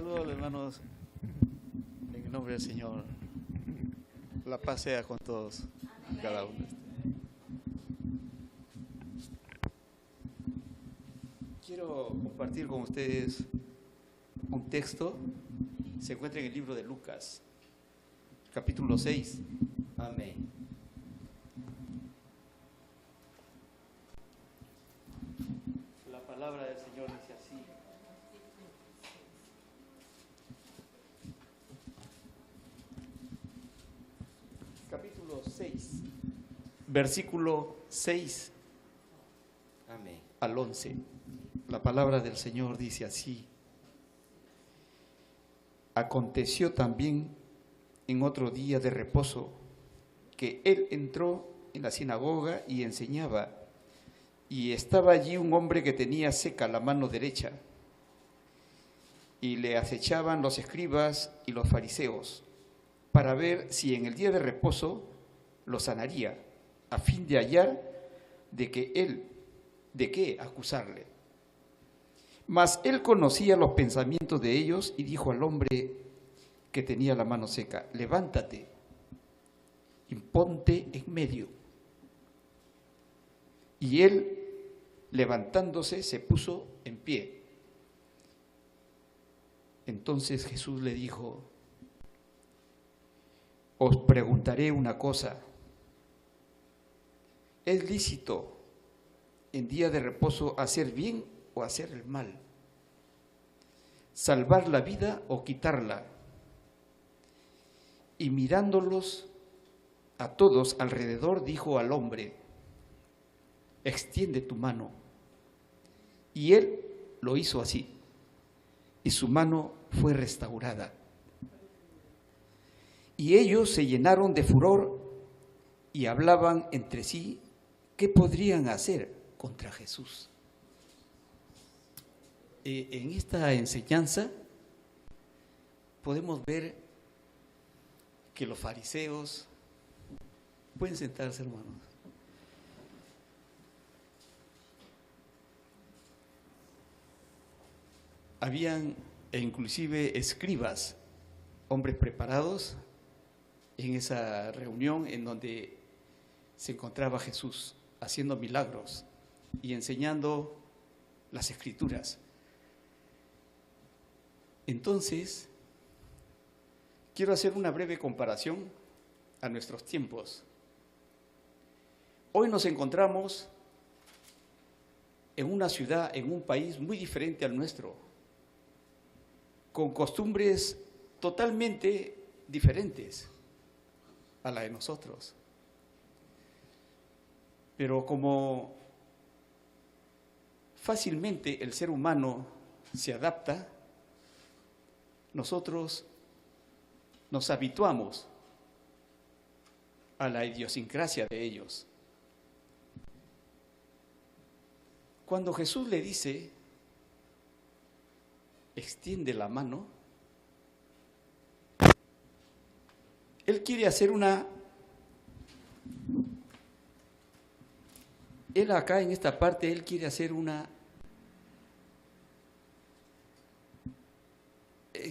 Saludos, hermanos, en el nombre del Señor. La paz sea con todos y cada uno. Quiero compartir con ustedes un texto. Se encuentra en el libro de Lucas, capítulo 6. Amén. La palabra del Señor dice así. Capítulo 6, versículo 6 Amén. al 11. La palabra del Señor dice así. Aconteció también en otro día de reposo que él entró en la sinagoga y enseñaba, y estaba allí un hombre que tenía seca la mano derecha, y le acechaban los escribas y los fariseos para ver si en el día de reposo lo sanaría, a fin de hallar de qué acusarle. Mas él conocía los pensamientos de ellos y dijo al hombre que tenía la mano seca: levántate y ponte en medio. Y él, levantándose, se puso en pie. Entonces Jesús le dijo: os preguntaré una cosa. ¿Es lícito en día de reposo hacer bien o hacer el mal? ¿Salvar la vida o quitarla? Y mirándolos a todos alrededor, dijo al hombre: extiende tu mano. Y él lo hizo así, y su mano fue restaurada. Y ellos se llenaron de furor y hablaban entre sí qué podrían hacer contra Jesús. En esta enseñanza podemos ver que los fariseos, pueden sentarse, hermanos, habían inclusive escribas, hombres preparados en esa reunión en donde se encontraba Jesús haciendo milagros y enseñando las escrituras. Entonces, quiero hacer una breve comparación a nuestros tiempos. Hoy nos encontramos en una ciudad, en un país muy diferente al nuestro, con costumbres totalmente diferentes a la de nosotros. Pero como fácilmente el ser humano se adapta, nosotros nos habituamos a la idiosincrasia de ellos. Cuando Jesús le dice, extiende la mano, él quiere hacer él acá en esta parte, él quiere hacer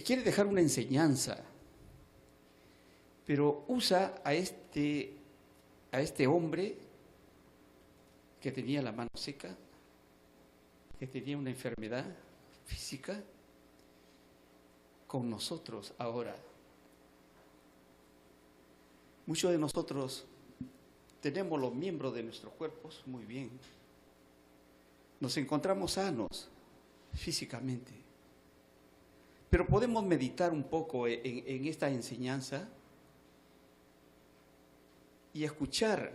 quiere dejar una enseñanza, pero usa a este hombre que tenía la mano seca, que tenía una enfermedad física, con nosotros ahora. Muchos de nosotros tenemos los miembros de nuestros cuerpos muy bien. Nos encontramos sanos físicamente. Pero podemos meditar un poco en esta enseñanza y escuchar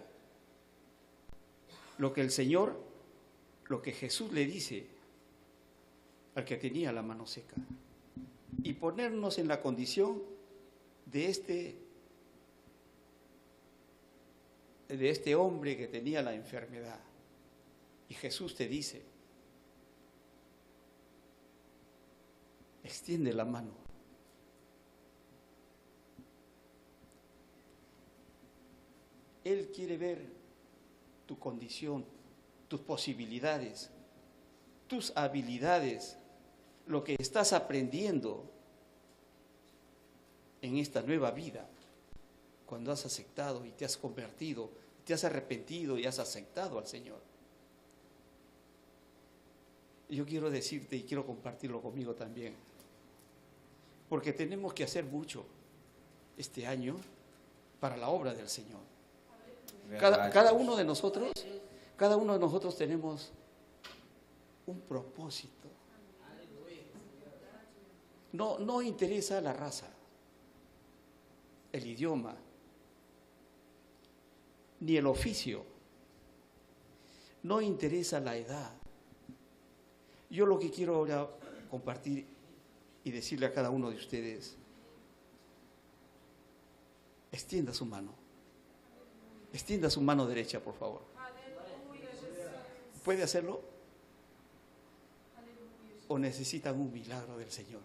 lo que el Señor, lo que Jesús le dice al que tenía la mano seca, y ponernos en la condición de este hombre que tenía la enfermedad. Y Jesús te dice, extiende la mano. Él quiere ver tu condición, tus posibilidades, tus habilidades, lo que estás aprendiendo en esta nueva vida, cuando has aceptado y te has convertido, te has arrepentido y has aceptado al Señor. Yo quiero decirte y quiero compartirlo conmigo también, porque tenemos que hacer mucho este año para la obra del Señor. Cada uno de nosotros tenemos un propósito. No interesa la raza, el idioma, ni el oficio. No interesa la edad. Yo lo que quiero ahora compartir y decirle a cada uno de ustedes, extienda su mano. Extienda su mano derecha, por favor. ¿Puede hacerlo? ¿O necesitan un milagro del Señor?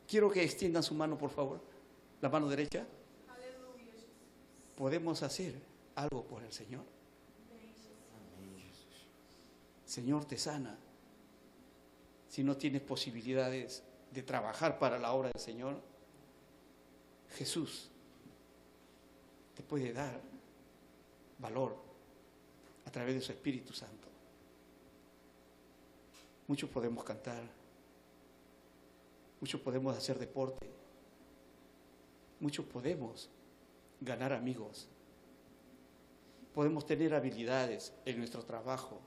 Quiero que extiendan su mano, por favor. La mano derecha. ¿Podemos hacer algo por el Señor? Señor te sana. Si no tienes posibilidades de trabajar para la obra del Señor, Jesús te puede dar valor a través de su Espíritu Santo. Muchos podemos cantar, muchos podemos hacer deporte, muchos podemos ganar amigos, podemos tener habilidades en nuestro trabajo,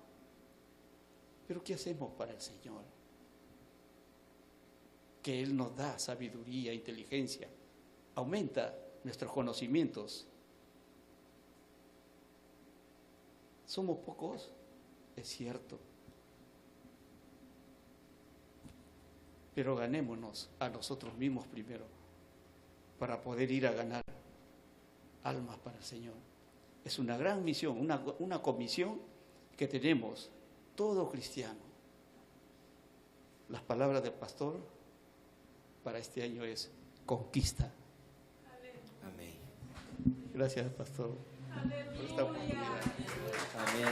pero ¿qué hacemos para el Señor? Que Él nos da sabiduría, inteligencia, aumenta nuestros conocimientos. ¿Somos pocos? Es cierto. Pero ganémonos a nosotros mismos primero para poder ir a ganar almas para el Señor. Es una gran misión, una comisión que tenemos todo cristiano. Las palabras del pastor para este año es conquista. Amém. Gracias, pastor, por esta oportunidad. Amém.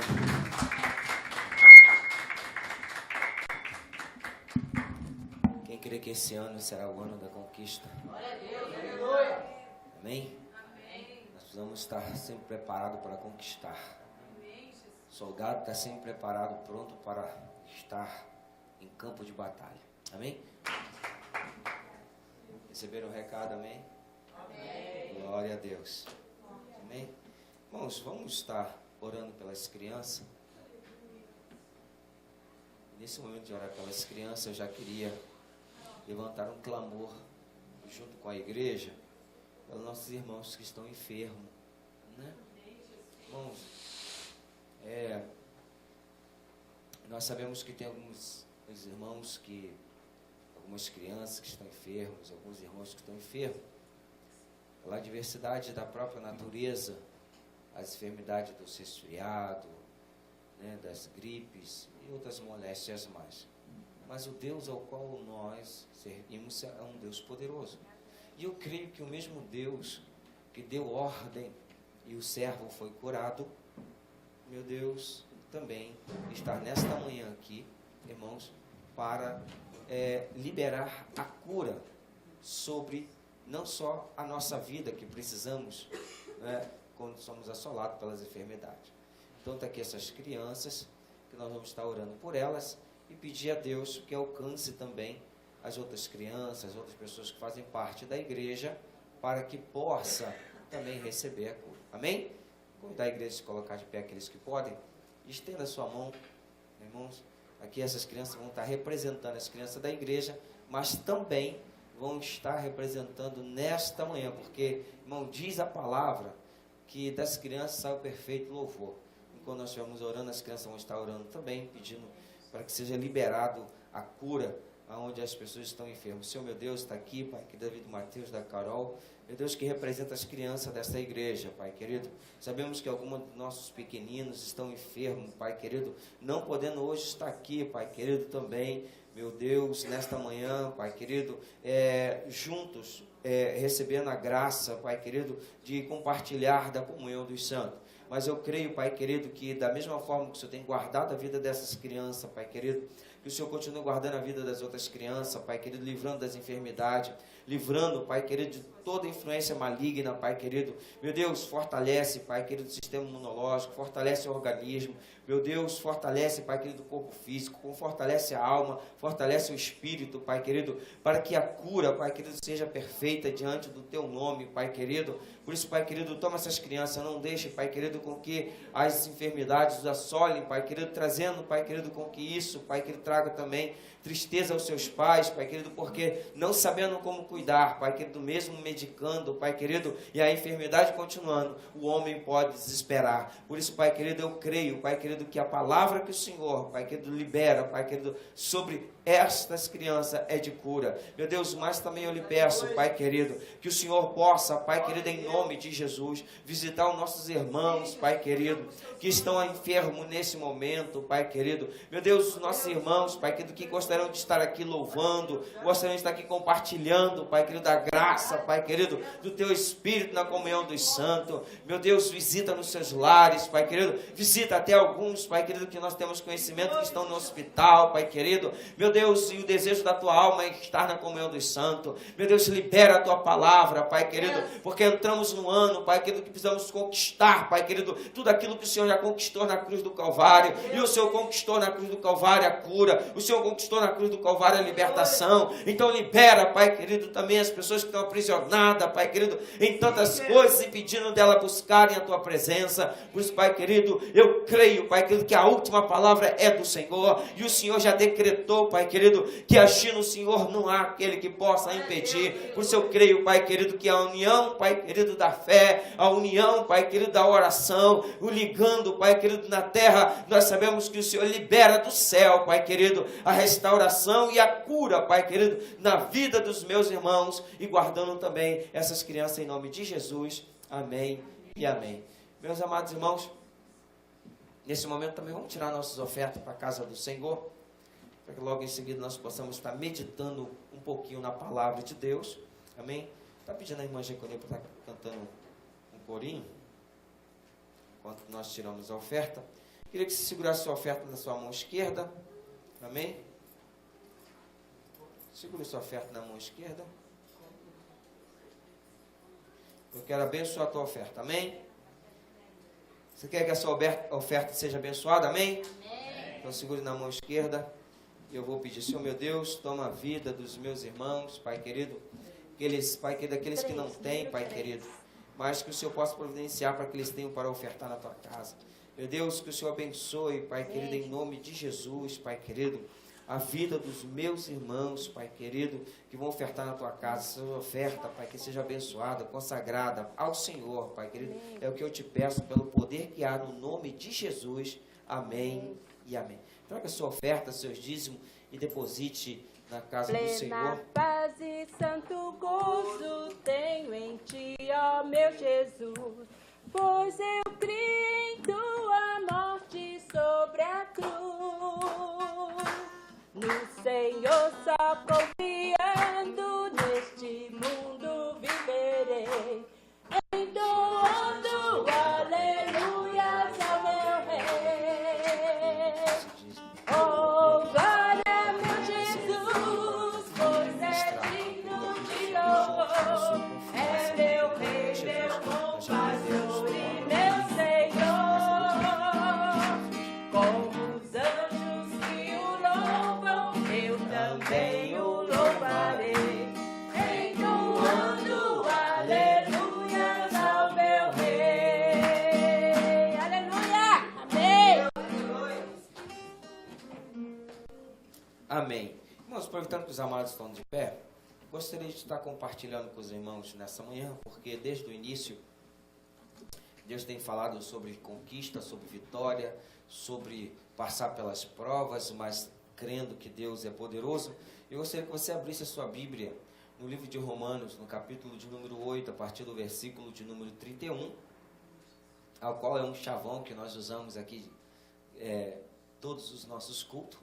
Quem crê que esse ano será o ano da conquista? Amém? Nós precisamos estar sempre preparados para conquistar. O soldado está sempre preparado, pronto para estar em campo de batalha. Amém? Receberam o recado, amém? Amém. Glória a Deus. Amém? Irmãos, vamos estar orando pelas crianças. Nesse momento de orar pelas crianças, eu já queria levantar um clamor junto com a igreja pelos nossos irmãos que estão enfermos, né? Irmãos, nós sabemos que tem alguns irmãos algumas crianças que estão enfermos, alguns irmãos que estão enfermos, pela diversidade da própria natureza, as enfermidades do resfriado, né, das gripes e outras moléstias mais. Mas o Deus ao qual nós servimos é um Deus poderoso. E eu creio que o mesmo Deus que deu ordem e o servo foi curado, meu Deus, também está nesta manhã aqui, irmãos, para liberar a cura sobre não só a nossa vida, que precisamos, né, quando somos assolados pelas enfermidades. Então está aqui essas crianças, que nós vamos estar orando por elas e pedir a Deus que alcance também as outras crianças, as outras pessoas que fazem parte da igreja, para que possa também receber a cura. Amém? Convidar a igreja a se colocar de pé, aqueles que podem. Estenda a sua mão, irmãos. Aqui essas crianças vão estar representando as crianças da igreja, mas também vão estar representando nesta manhã, porque, irmão, diz a palavra que das crianças sai o perfeito louvor. E quando nós estivermos orando, as crianças vão estar orando também, pedindo para que seja liberado a cura aonde as pessoas estão enfermas. Senhor, meu Deus, está aqui, Pai, que David Mateus, da Carol, meu Deus, que representa as crianças desta igreja, Pai querido. Sabemos que alguns dos nossos pequeninos estão enfermos, Pai querido, não podendo hoje estar aqui, Pai querido, também, meu Deus, nesta manhã, Pai querido, juntos, recebendo a graça, Pai querido, de compartilhar da comunhão dos santos. Mas eu creio, Pai querido, que da mesma forma que o Senhor tem guardado a vida dessas crianças, Pai querido, Que o Senhor continue guardando a vida das outras crianças, Pai querido, livrando das enfermidades, livrando, Pai querido, de toda influência maligna, Pai querido. Meu Deus, fortalece, Pai querido, o sistema imunológico, fortalece o organismo. Meu Deus, fortalece, Pai querido, o corpo físico, fortalece a alma, fortalece o espírito, Pai querido, para que a cura, Pai querido, seja perfeita diante do Teu nome, Pai querido. Por isso, Pai querido, toma essas crianças, não deixe, Pai querido, com que as enfermidades os assolem, Pai querido, trazendo, Pai querido, com que isso, Pai querido, traga também tristeza aos seus pais, Pai querido, porque não sabendo como cuidar, Pai querido, mesmo medicando, Pai querido, e a enfermidade continuando, o homem pode desesperar. Por isso, Pai querido, eu creio, Pai querido, que a palavra que o Senhor, Pai querido, libera, Pai querido, sobre estas crianças é de cura. Meu Deus, mas também eu lhe peço, Pai querido, que o Senhor possa, Pai querido, em nome de Jesus, visitar os nossos irmãos, Pai querido, que estão enfermos nesse momento, Pai querido. Meu Deus, os nossos irmãos, Pai querido, que gostariam de estar aqui louvando, gostariam de estar aqui compartilhando, Pai querido, da graça, Pai querido, do Teu Espírito na comunhão dos santos. Meu Deus, visita nos seus lares, Pai querido, visita até alguns, Pai querido, que nós temos conhecimento que estão no hospital, Pai querido. Meu Deus, e o desejo da Tua alma é estar na comunhão dos santos. Meu Deus, libera a Tua palavra, Pai querido, porque entramos num ano, Pai querido, que precisamos conquistar, Pai querido, tudo aquilo que o Senhor já conquistou na cruz do Calvário. E o Senhor conquistou na cruz do Calvário a cura, o Senhor conquistou na cruz do Calvário a libertação. Então libera, Pai querido, também as pessoas que estão aprisionadas, Pai querido, em tantas coisas, impedindo dela buscarem a Tua presença. Por isso, Pai querido, eu creio, Pai querido, que a última palavra é do Senhor, e o Senhor já decretou, Pai querido, que agindo o Senhor não há aquele que possa impedir. Por isso eu creio, Pai querido, que a união, Pai querido, da fé, a união, Pai querido, da oração, o ligando, Pai querido, na terra, nós sabemos que o Senhor libera do céu, Pai querido, a restauração e a cura, Pai querido, na vida dos meus irmãos, e guardando também essas crianças em nome de Jesus. Amém e amém. Meus amados irmãos, nesse momento também vamos tirar nossas ofertas para a casa do Senhor, para que logo em seguida nós possamos estar meditando um pouquinho na palavra de Deus. Amém? Está pedindo a irmã Jeconia para estar cantando um corinho, enquanto nós tiramos a oferta. Queria que você segurasse a sua oferta na sua mão esquerda. Amém? Segure sua oferta na mão esquerda. Eu quero abençoar a tua oferta. Amém? Você quer que a sua oferta seja abençoada? Amém? Amém. Então segure na mão esquerda. Eu vou pedir, Senhor meu Deus, toma a vida dos meus irmãos, Pai querido, Pai querido, aqueles que não têm, Pai querido, mas que o Senhor possa providenciar para que eles tenham para ofertar na Tua casa. Meu Deus, que o Senhor abençoe, Pai querido, em nome de Jesus, Pai querido, a vida dos meus irmãos, Pai querido, que vão ofertar na Tua casa. Essa oferta, Pai, que seja abençoada, consagrada ao Senhor, Pai querido, é o que eu te peço pelo poder que há no nome de Jesus. Amém e amém. Traga sua oferta, seus dízimos e deposite na casa do Senhor. Plena paz e santo gozo tenho em Ti, ó meu Jesus, pois eu criei em Tua morte sobre a cruz. No Senhor só confiando, neste mundo viverei, entoando aleluias ao meu Rei. Oh, glória, meu Jesus, pois é digno de louvor. É meu Rei, meu Compadre e meu Senhor. Como os anjos que o louvam, eu também o louvarei, entoando aleluias ao meu Rei. Aleluia! Amém! Amém. Irmãos, aproveitando que os amados estão de pé, gostaria de estar compartilhando com os irmãos nessa manhã, porque desde o início, Deus tem falado sobre conquista, sobre vitória, sobre passar pelas provas, mas crendo que Deus é poderoso. Eu gostaria que você abrisse a sua Bíblia no livro de Romanos, no capítulo de número 8, a partir do versículo de número 31, ao qual é um chavão que nós usamos aqui todos os nossos cultos.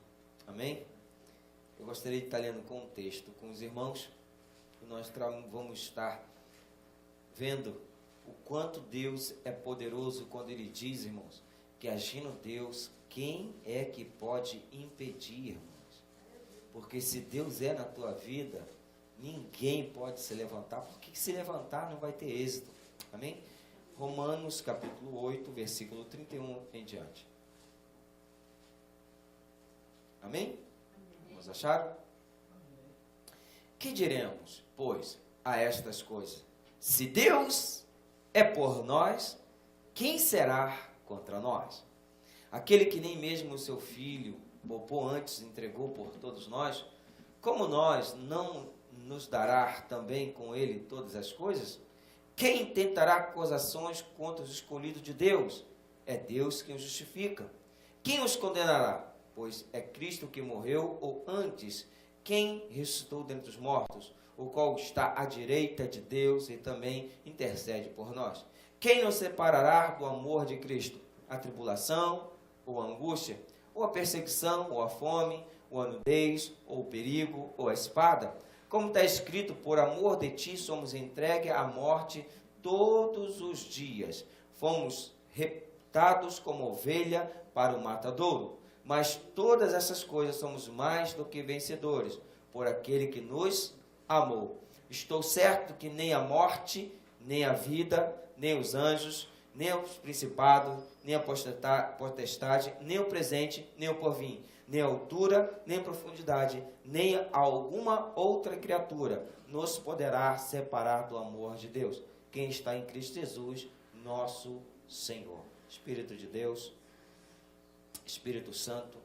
Amém? Eu gostaria de estar lendo com o texto com os irmãos, e nós vamos estar vendo o quanto Deus é poderoso quando Ele diz, irmãos, que agindo Deus, quem é que pode impedir, irmãos? Porque se Deus é na tua vida, ninguém pode se levantar, porque se levantar não vai ter êxito. Amém? Romanos capítulo 8, versículo 31 em diante. Amém? Vamos achar? Que diremos, pois, a estas coisas? Se Deus é por nós, quem será contra nós? Aquele que nem mesmo o seu filho poupou antes, entregou por todos nós, como nós não nos dará também com ele todas as coisas? Quem tentará acusações contra os escolhidos de Deus? É Deus quem os justifica. Quem os condenará? Pois é Cristo que morreu, ou antes, quem ressuscitou dentre os mortos, o qual está à direita de Deus e também intercede por nós. Quem nos separará do amor de Cristo? A tribulação, ou a angústia, ou a perseguição, ou a fome, ou a nudez, ou o perigo, ou a espada? Como está escrito, por amor de ti somos entregues à morte todos os dias. Fomos reptados como ovelha para o matadouro. Mas todas essas coisas somos mais do que vencedores, por aquele que nos amou. Estou certo que nem a morte, nem a vida, nem os anjos, nem os principados, nem a potestade, nem o presente, nem o porvir, nem a altura, nem a profundidade, nem alguma outra criatura nos poderá separar do amor de Deus. Quem está em Cristo Jesus, nosso Senhor. Espírito de Deus, Espírito Santo,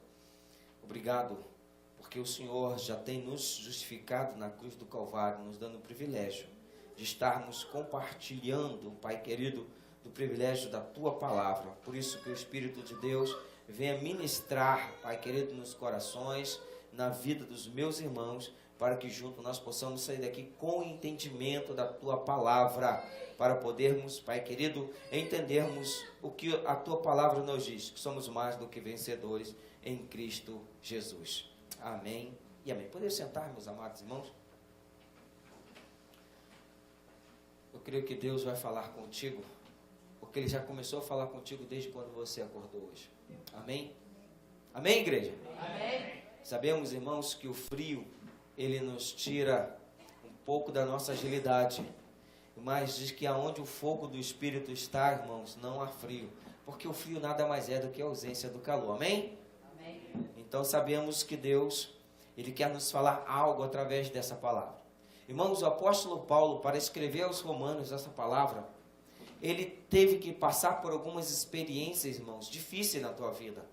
obrigado, porque o Senhor já tem nos justificado na cruz do Calvário, nos dando o privilégio de estarmos compartilhando, Pai querido, do privilégio da Tua Palavra. Por isso que o Espírito de Deus venha ministrar, Pai querido, nos corações, na vida dos meus irmãos, para que juntos nós possamos sair daqui com o entendimento da Tua Palavra, para podermos, Pai querido, entendermos o que a Tua Palavra nos diz, que somos mais do que vencedores em Cristo Jesus. Amém e amém. Podemos sentar, meus amados irmãos? Eu creio que Deus vai falar contigo, porque Ele já começou a falar contigo desde quando você acordou hoje. Amém? Amém, igreja? Amém. Sabemos, irmãos, que o frio, ele nos tira um pouco da nossa agilidade, mas diz que aonde o fogo do Espírito está, irmãos, não há frio, porque o frio nada mais é do que a ausência do calor. Amém? Amém. Então sabemos que Deus, Ele quer nos falar algo através dessa palavra. Irmãos, o apóstolo Paulo, para escrever aos Romanos essa palavra, ele teve que passar por algumas experiências, irmãos, difíceis na tua vida.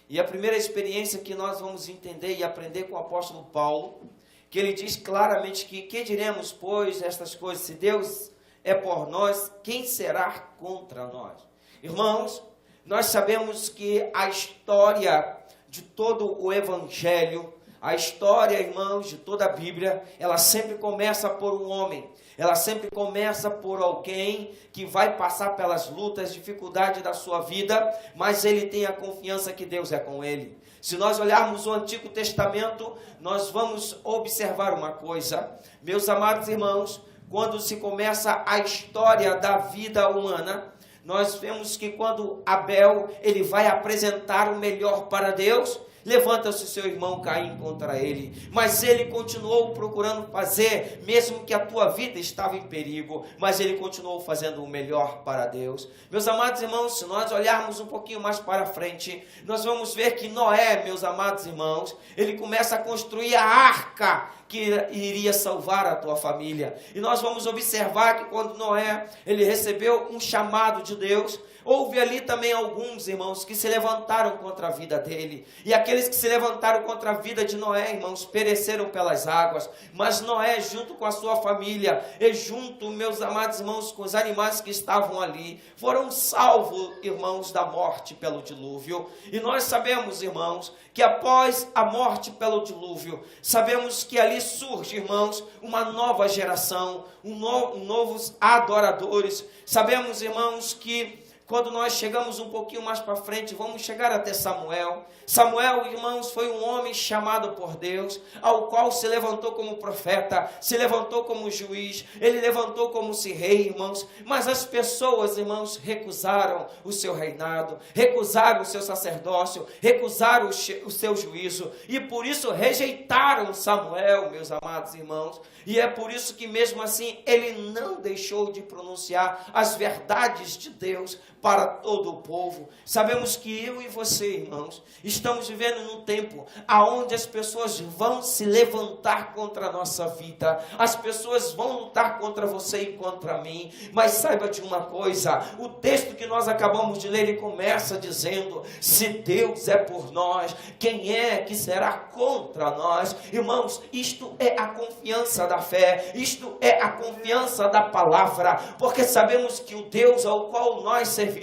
E a primeira experiência que nós vamos entender e aprender com o apóstolo Paulo, que ele diz claramente que diremos, pois, estas coisas? Se Deus é por nós, quem será contra nós? Irmãos, nós sabemos que a história de todo o Evangelho, a história, irmãos, de toda a Bíblia, ela sempre começa por um homem. Ela sempre começa por alguém que vai passar pelas lutas, dificuldades da sua vida, mas ele tem a confiança que Deus é com ele. Se nós olharmos o Antigo Testamento, nós vamos observar uma coisa. Meus amados irmãos, quando se começa a história da vida humana, nós vemos que quando Abel, ele vai apresentar o melhor para Deus, levanta-se seu irmão Caim contra ele, mas ele continuou procurando fazer, mesmo que a tua vida estava em perigo, mas ele continuou fazendo o melhor para Deus. Meus amados irmãos, se nós olharmos um pouquinho mais para frente, nós vamos ver que Noé, meus amados irmãos, ele começa a construir a arca que iria salvar a tua família. E nós vamos observar que quando Noé, ele recebeu um chamado de Deus, houve ali também alguns, irmãos, que se levantaram contra a vida dele. E aqueles que se levantaram contra a vida de Noé, irmãos, pereceram pelas águas. Mas Noé, junto com a sua família, e junto, meus amados irmãos, com os animais que estavam ali, foram salvos, irmãos, da morte pelo dilúvio. E nós sabemos, irmãos, que após a morte pelo dilúvio, sabemos que ali surge, irmãos, uma nova geração, novos adoradores. Sabemos, irmãos, que Quando nós chegamos um pouquinho mais para frente, vamos chegar até Samuel. Samuel, irmãos, foi um homem chamado por Deus, ao qual se levantou como profeta, se levantou como juiz, ele levantou como se rei, irmãos. Mas as pessoas, irmãos, recusaram o seu reinado, recusaram o seu sacerdócio, recusaram o seu juízo, e por isso rejeitaram Samuel, meus amados irmãos. E é por isso que mesmo assim ele não deixou de pronunciar as verdades de Deus para todo o povo. Sabemos que eu e você, irmãos, estamos vivendo num tempo onde as pessoas vão se levantar contra a nossa vida, as pessoas vão lutar contra você e contra mim, mas saiba de uma coisa, o texto que nós acabamos de ler, ele começa dizendo: se Deus é por nós, quem é que será contra nós? Irmãos, isto é a confiança da fé, isto é a confiança da palavra, porque sabemos que o Deus ao qual nós servimos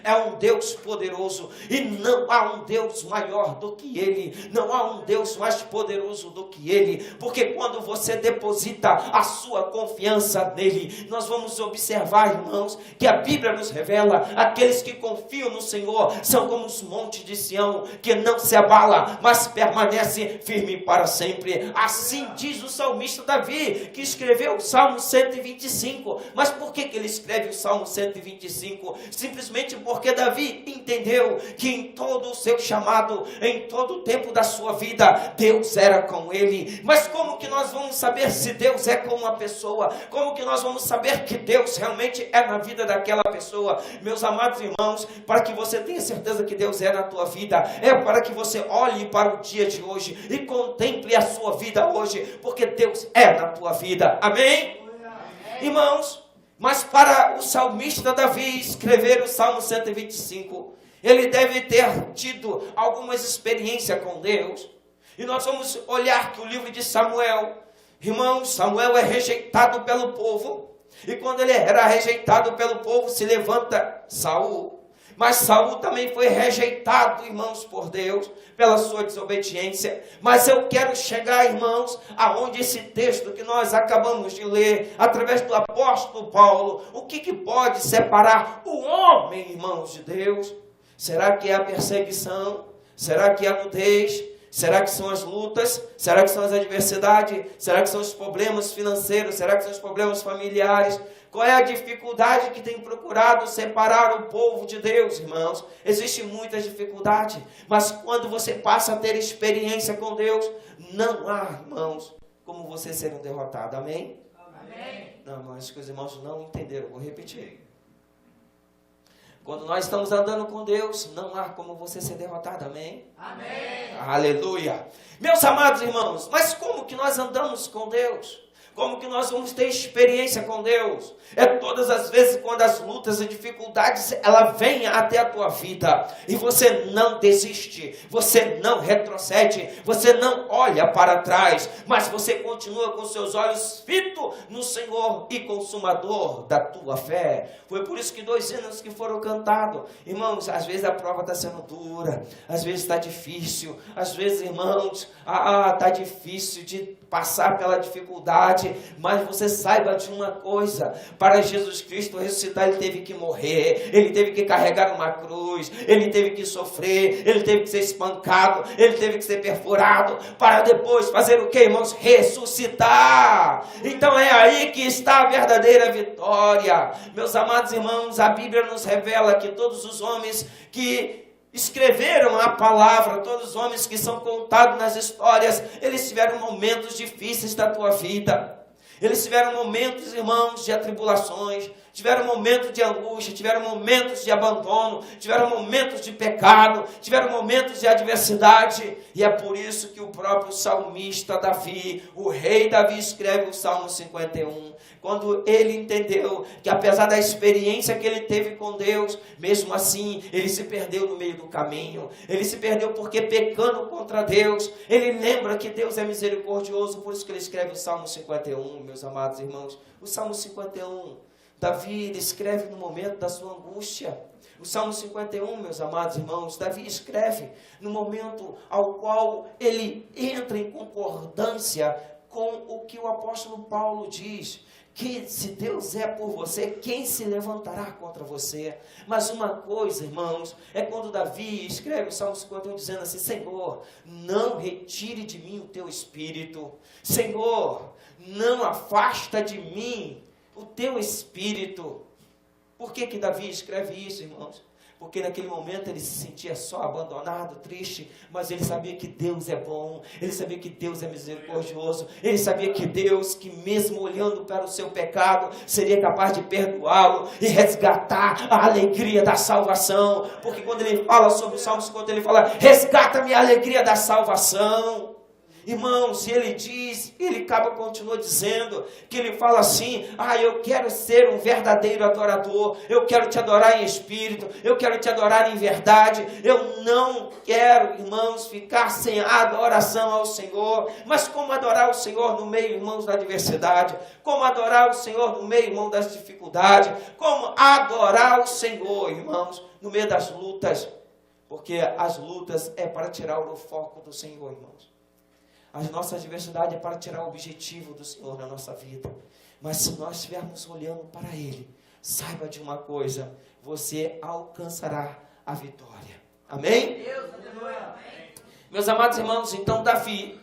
é um Deus poderoso, e não há um Deus maior do que Ele, não há um Deus mais poderoso do que Ele, porque quando você deposita a sua confiança nele, nós vamos observar, irmãos, que a Bíblia nos revela, aqueles que confiam no Senhor são como os montes de Sião, que não se abala, mas permanece firme para sempre. Assim diz o salmista Davi, que escreveu o Salmo 125. Mas por que ele escreve o Salmo 125? Simplesmente porque Davi entendeu que em todo o seu chamado, em todo o tempo da sua vida, Deus era com ele. Mas como que nós vamos saber se Deus é com uma pessoa? Como que nós vamos saber que Deus realmente é na vida daquela pessoa? Meus amados irmãos, para que você tenha certeza que Deus é na tua vida, é para que você olhe para o dia de hoje e contemple a sua vida hoje, porque Deus é na tua vida. Amém? Irmãos, mas para o salmista Davi escrever o Salmo 125, ele deve ter tido algumas experiências com Deus. E nós vamos olhar que o livro de Samuel, irmãos, Samuel é rejeitado pelo povo. E quando ele era rejeitado pelo povo, se levanta Saul. Mas Saul também foi rejeitado, irmãos, por Deus, pela sua desobediência. Mas eu quero chegar, irmãos, aonde esse texto que nós acabamos de ler, através do apóstolo Paulo, o que pode separar o homem, irmãos, de Deus? Será que é a perseguição? Será que é a nudez? Será que são as lutas? Será que são as adversidades? Será que são os problemas financeiros? Será que são os problemas familiares? Qual é a dificuldade que tem procurado separar o povo de Deus, irmãos? Existe muita dificuldade, mas quando você passa a ter experiência com Deus, não há, irmãos, como você ser um derrotado. Amém? Amém. Não, mas acho que os irmãos não entenderam, vou repetir. Quando nós estamos andando com Deus, não há como você ser derrotado. Amém? Amém. Aleluia. Meus amados irmãos, mas como que nós andamos com Deus? Como que nós vamos ter experiência com Deus? É todas as vezes quando as lutas e dificuldades, ela vem até a tua vida, e você não desiste, você não retrocede, você não olha para trás, mas você continua com seus olhos fitos no Senhor e consumador da tua fé. Foi por isso que 2 hinos que foram cantados, irmãos, às vezes a prova está sendo dura, às vezes está difícil, às vezes, irmãos, está difícil de passar pela dificuldade, mas você saiba de uma coisa: para Jesus Cristo ressuscitar, ele teve que morrer, ele teve que carregar uma cruz, ele teve que sofrer, ele teve que ser espancado, ele teve que ser perfurado, para depois fazer o que, irmãos? Ressuscitar. Então é aí que está a verdadeira vitória. Meus amados irmãos, a Bíblia nos revela que todos os homens que escreveram a palavra, todos os homens que são contados nas histórias, eles tiveram momentos difíceis da tua vida. Eles tiveram momentos, irmãos, de atribulações, tiveram momentos de angústia, tiveram momentos de abandono, tiveram momentos de pecado, tiveram momentos de adversidade. E é por isso que o próprio salmista Davi, o rei Davi, escreve o Salmo 51. Quando ele entendeu que apesar da experiência que ele teve com Deus, mesmo assim, ele se perdeu no meio do caminho. Ele se perdeu porque pecando contra Deus, ele lembra que Deus é misericordioso, por isso que ele escreve o Salmo 51, meus amados irmãos. O Salmo 51, Davi, ele escreve no momento da sua angústia. O Salmo 51, meus amados irmãos, Davi escreve no momento ao qual ele entra em concordância com o que o apóstolo Paulo diz, Que se Deus é por você, quem se levantará contra você? Mas uma coisa, irmãos, é quando Davi escreve o Salmo 51 dizendo assim: Senhor, não retire de mim o teu espírito. Senhor, não afasta de mim o teu espírito. Por que Davi escreve isso, irmãos? Porque naquele momento ele se sentia só, abandonado, triste, mas ele sabia que Deus é bom, ele sabia que Deus é misericordioso, ele sabia que Deus, que mesmo olhando para o seu pecado, seria capaz de perdoá-lo e resgatar a alegria da salvação. Porque quando ele fala sobre o Salmo 50, ele fala: resgata-me a alegria da salvação. Irmãos, ele diz, ele continua dizendo, que ele fala assim: eu quero ser um verdadeiro adorador, eu quero te adorar em espírito, eu quero te adorar em verdade, eu não quero, irmãos, ficar sem adoração ao Senhor. Mas como adorar o Senhor no meio, irmãos, da adversidade? Como adorar o Senhor no meio, irmãos, das dificuldades? Como adorar o Senhor, irmãos, no meio das lutas? Porque as lutas é para tirar o foco do Senhor, irmãos. A nossa adversidade é para tirar o objetivo do Senhor na nossa vida. Mas se nós estivermos olhando para Ele, saiba de uma coisa: você alcançará a vitória. Amém? Meus amados irmãos, então Davi,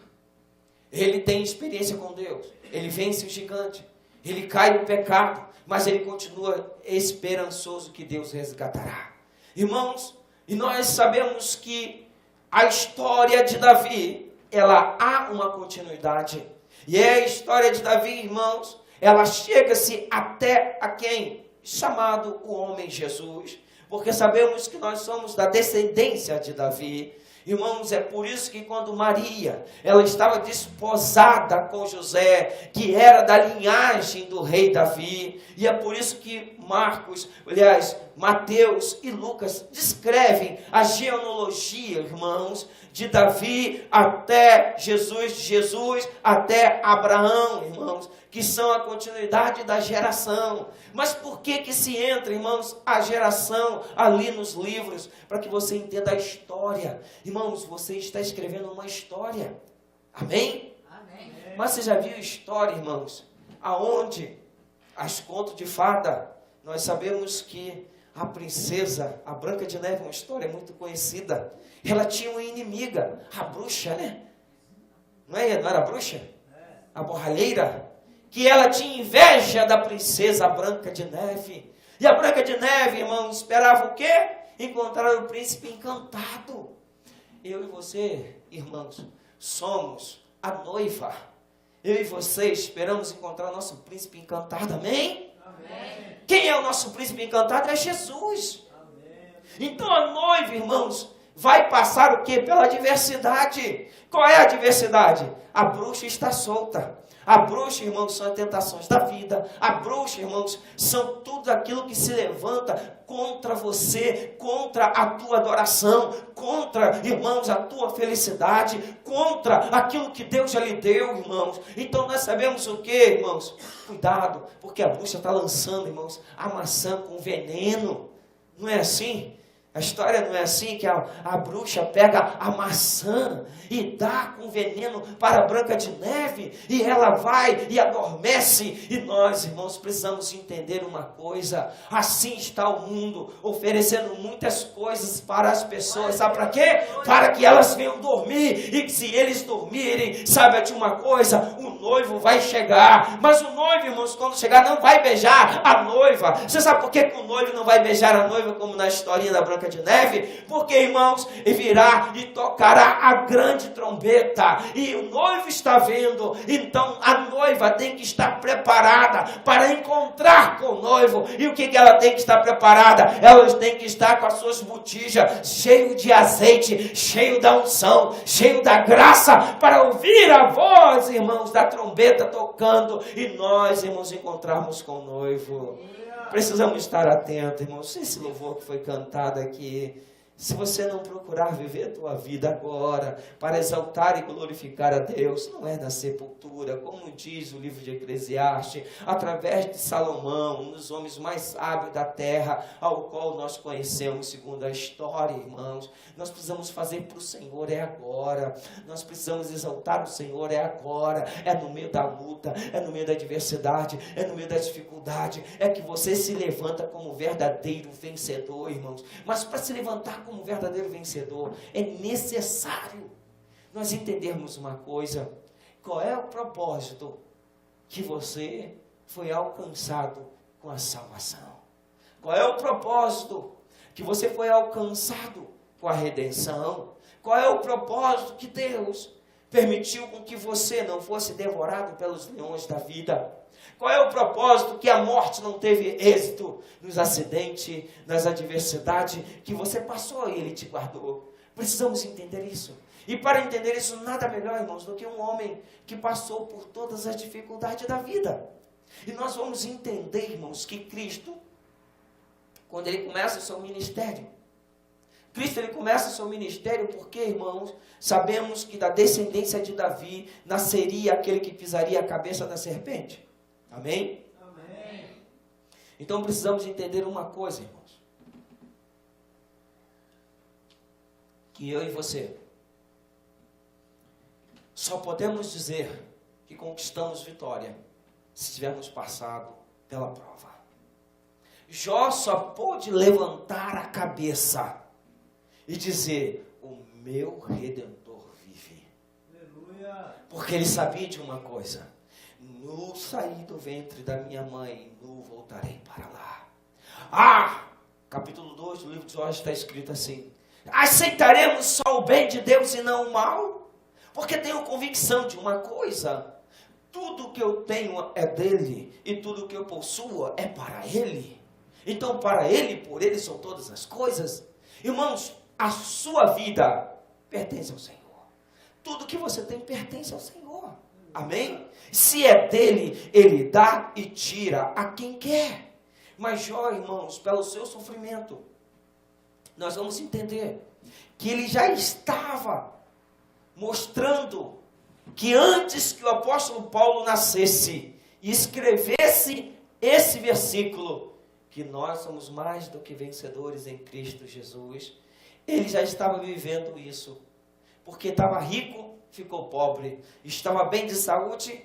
ele tem experiência com Deus. Ele vence o gigante. Ele cai no pecado. Mas ele continua esperançoso que Deus resgatará. Irmãos, e nós sabemos que a história de Davi, ela há uma continuidade. E a história de Davi, irmãos, ela chega-se até a quem? Chamado o homem Jesus. Porque sabemos que nós somos da descendência de Davi. Irmãos, é por isso que quando Maria, ela estava desposada com José, que era da linhagem do rei Davi, e é por isso que Mateus e Lucas descrevem a genealogia, irmãos, de Davi até Jesus, de Jesus até Abraão, irmãos, que são a continuidade da geração. Mas por que se entra, irmãos, a geração ali nos livros? Para que você entenda a história. Irmãos, você está escrevendo uma história. Amém? Amém. Mas você já viu história, irmãos, aonde as contos de fada, nós sabemos que a princesa, a Branca de Neve, uma história muito conhecida. Ela tinha uma inimiga, a bruxa, né? Não era a bruxa? A borralheira. Que ela tinha inveja da princesa Branca de Neve. E a Branca de Neve, irmãos, esperava o quê? Encontrar o príncipe encantado. Eu e você, irmãos, somos a noiva. Eu e você esperamos encontrar o nosso príncipe encantado, amém? Amém. Quem é o nosso príncipe encantado? É Jesus. Amém. Então a noiva, irmãos, vai passar o quê? Pela adversidade. Qual é a adversidade? A bruxa está solta. A bruxa, irmãos, são as tentações da vida. A bruxa, irmãos, são tudo aquilo que se levanta contra você, contra a tua adoração, contra, irmãos, a tua felicidade, contra aquilo que Deus já lhe deu, irmãos. Então nós sabemos o que, irmãos? Cuidado, porque a bruxa está lançando, irmãos, a maçã com veneno. Não é assim? A história não é assim, que a bruxa pega a maçã e dá com veneno para a Branca de Neve, e ela vai e adormece. E nós, irmãos, precisamos entender uma coisa: assim está o mundo, oferecendo muitas coisas para as pessoas. Sabe para quê? Para que elas venham dormir, e que se eles dormirem, sabe de uma coisa? O noivo vai chegar. Mas o noivo, irmãos, quando chegar, não vai beijar a noiva. Você sabe por que o noivo não vai beijar a noiva, como na historinha da Branca de Neve? Porque, irmãos, virá e tocará a grande trombeta, e o noivo está vendo. Então a noiva tem que estar preparada para encontrar com o noivo. E o que ela tem que estar preparada? Ela tem que estar com as suas botijas cheio de azeite, cheio da unção, cheio da graça, para ouvir a voz, irmãos, da trombeta tocando, e nós, irmãos, encontrarmos com o noivo. Precisamos estar atentos, irmãos. Esse louvor que foi cantado aqui, Se você não procurar viver a tua vida agora, para exaltar e glorificar a Deus, não é na sepultura, como diz o livro de Eclesiastes, através de Salomão, um dos homens mais sábios da terra, ao qual nós conhecemos segundo a história, irmãos. Nós precisamos fazer para o Senhor é agora, nós precisamos exaltar o Senhor é agora, é no meio da luta, é no meio da adversidade, é no meio da dificuldade, é que você se levanta como verdadeiro vencedor, irmãos. Mas para se levantar como verdadeiro vencedor, é necessário nós entendermos uma coisa: qual é o propósito que você foi alcançado com a salvação? Qual é o propósito que você foi alcançado com a redenção? Qual é o propósito que Deus permitiu com que você não fosse devorado pelos leões da vida? Qual é o propósito que a morte não teve êxito nos acidentes, nas adversidades que você passou e Ele te guardou? Precisamos entender isso. E para entender isso, nada melhor, irmãos, do que um homem que passou por todas as dificuldades da vida. E nós vamos entender, irmãos, que Cristo, quando Ele começa o seu ministério, ele começa o seu ministério porque, irmãos, sabemos que da descendência de Davi nasceria aquele que pisaria a cabeça da serpente. Amém? Amém. Então precisamos entender uma coisa, irmãos. Que eu e você só podemos dizer que conquistamos vitória se tivermos passado pela prova. Jó só pôde levantar a cabeça e dizer: o meu Redentor vive. Aleluia. Porque ele sabia de uma coisa: nu saí do ventre da minha mãe, nu voltarei para lá. Capítulo 2 do livro de Jó está escrito assim: aceitaremos só o bem de Deus e não o mal? Porque tenho convicção de uma coisa: tudo que eu tenho é dele, e tudo que eu possuo é para ele. Então para ele, por ele são todas as coisas. Irmãos, a sua vida pertence ao Senhor. Tudo que você tem pertence ao Senhor. Amém? Se é dele, ele dá e tira a quem quer. Mas Jó, irmãos, pelo seu sofrimento, nós vamos entender que ele já estava mostrando que antes que o apóstolo Paulo nascesse e escrevesse esse versículo, que nós somos mais do que vencedores em Cristo Jesus, ele já estava vivendo isso. Porque estava rico, ficou pobre. Estava bem de saúde,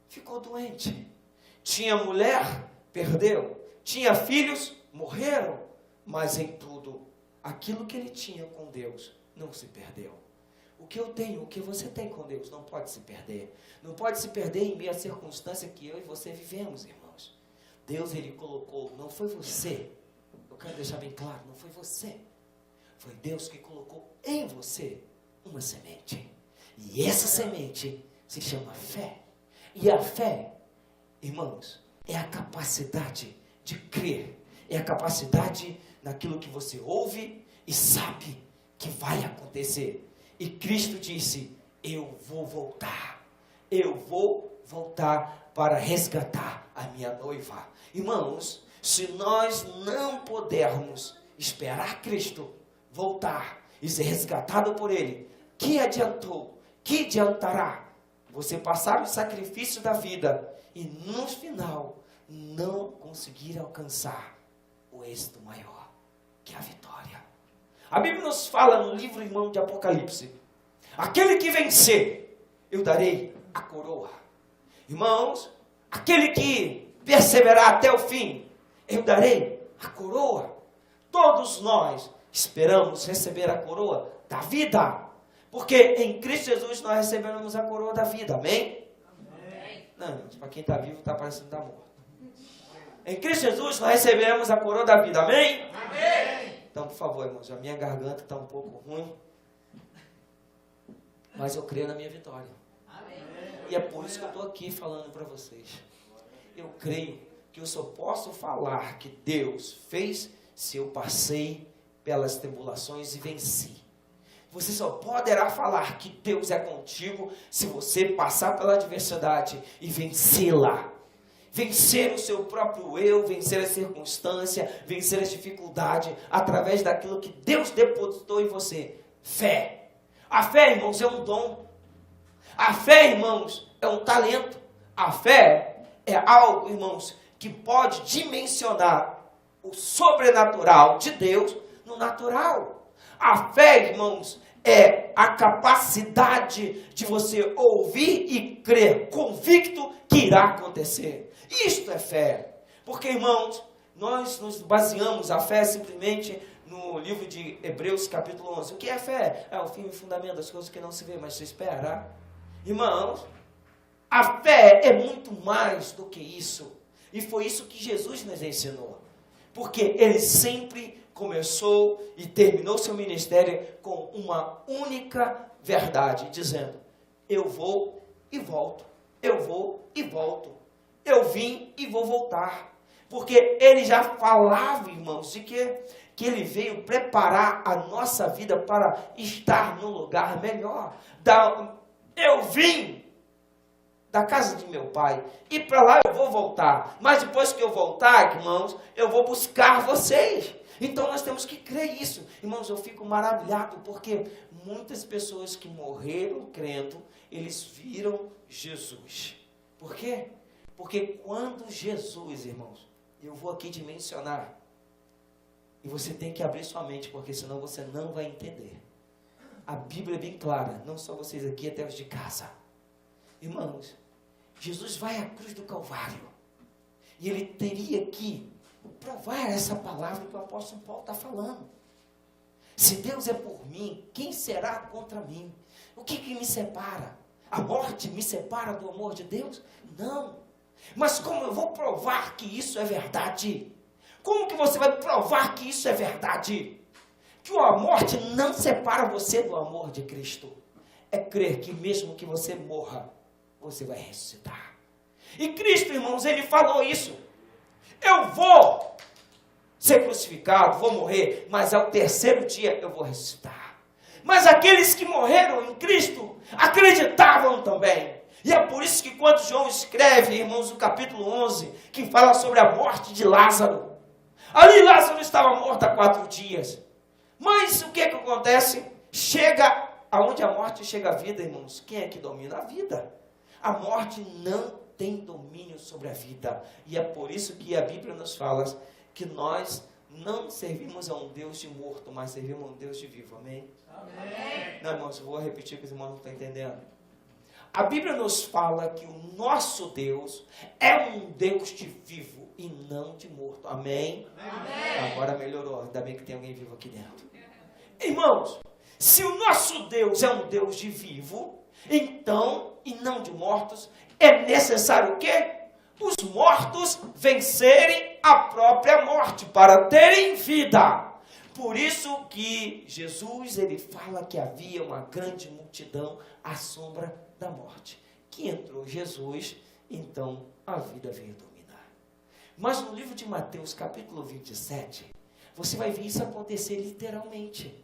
ficou doente. Tinha mulher, perdeu. Tinha filhos, morreram. Mas em tudo, aquilo que ele tinha com Deus não se perdeu. O que eu tenho, o que você tem com Deus não pode se perder. Não pode se perder em meio à circunstância que eu e você vivemos, irmãos. Deus, Ele colocou, não foi você. Eu quero deixar bem claro, não foi você. Foi Deus que colocou em você uma semente. E essa semente se chama fé. E a fé, irmãos, é a capacidade de crer. É a capacidade naquilo que você ouve e sabe que vai acontecer. E Cristo disse: eu vou voltar. Eu vou voltar para resgatar a minha noiva. Irmãos, se nós não pudermos esperar Cristo voltar e ser resgatado por Ele, que adiantou? Que adiantará você passar o sacrifício da vida e no final não conseguir alcançar o êxito maior, que é a vitória? A Bíblia nos fala no livro, irmão, de Apocalipse: aquele que vencer, eu darei a coroa. Irmãos, aquele que perseverar até o fim, eu darei a coroa. Todos nós esperamos receber a coroa da vida, porque em Cristo Jesus nós recebemos a coroa da vida. Amém? Amém. Não, para quem está vivo está parecendo estar morto. Em Cristo Jesus nós recebemos a coroa da vida. Amém? Amém. Então, por favor, irmãos, a minha garganta está um pouco ruim, mas eu creio na minha vitória. Amém. E é por isso que eu estou aqui falando para vocês. Eu creio que eu só posso falar que Deus fez se eu passei pelas tribulações e venci. Você só poderá falar que Deus é contigo se você passar pela adversidade e vencê-la. vencer o seu próprio eu, vencer a circunstância, vencer as dificuldades, através daquilo que Deus depositou em você. Fé. A fé, irmãos, é um dom. A fé, irmãos, é um talento. A fé é algo, irmãos, que pode dimensionar o sobrenatural de Deus no natural. A fé, irmãos, é a capacidade de você ouvir e crer, convicto que irá acontecer. Isto é fé. Porque, irmãos, nós nos baseamos, a fé simplesmente no livro de Hebreus, capítulo 11. O que é fé? É o fim e fundamento das coisas que não se vê, mas se espera. Irmãos, a fé é muito mais do que isso. E foi isso que Jesus nos ensinou. Porque ele sempre começou e terminou seu ministério com uma única verdade, dizendo: eu vou e volto, eu vou e volto, eu vim e vou voltar. Porque ele já falava, irmãos, de que ele veio preparar a nossa vida para estar no lugar melhor. Eu vim da casa de meu pai, e para lá eu vou voltar, mas depois que eu voltar, irmãos, eu vou buscar vocês. Então nós temos que crer isso. Irmãos, eu fico maravilhado, porque muitas pessoas que morreram crendo, eles viram Jesus. Por quê? Porque quando Jesus, irmãos, eu vou aqui dimensionar, e você tem que abrir sua mente, porque senão você não vai entender. A Bíblia é bem clara, não só vocês aqui, até os de casa. Irmãos, Jesus vai à cruz do Calvário, e ele teria que provar essa palavra que o apóstolo Paulo está falando. Se Deus é por mim, quem será contra mim? O que me separa? A morte me separa do amor de Deus? Não. Mas como eu vou provar que isso é verdade? Como que você vai provar que isso é verdade? Que a morte não separa você do amor de Cristo. É crer que mesmo que você morra, você vai ressuscitar. E Cristo, irmãos, ele falou isso. Eu vou ser crucificado, vou morrer, mas ao terceiro dia eu vou ressuscitar. Mas aqueles que morreram em Cristo acreditavam também. E é por isso que quando João escreve, irmãos, no capítulo 11, que fala sobre a morte de Lázaro. Ali Lázaro estava morto há 4 dias. Mas o que acontece? Chega, aonde a morte chega à vida, irmãos, quem é que domina a vida? A morte não tem domínio sobre a vida. E é por isso que a Bíblia nos fala que nós não servimos a um Deus de morto, mas servimos a um Deus de vivo. Amém? Amém. Não, irmãos, eu vou repetir que os irmãos não estão entendendo. A Bíblia nos fala que o nosso Deus é um Deus de vivo e não de morto. Amém? Amém. Agora melhorou. Ainda bem que tem alguém vivo aqui dentro. Irmãos, se o nosso Deus é um Deus de vivo, então, e não de mortos, é necessário o quê? Os mortos vencerem a própria morte para terem vida. Por isso que Jesus, ele fala que havia uma grande multidão à sombra da morte. Que entrou Jesus, então a vida veio dominar. Mas no livro de Mateus, capítulo 27, você vai ver isso acontecer literalmente.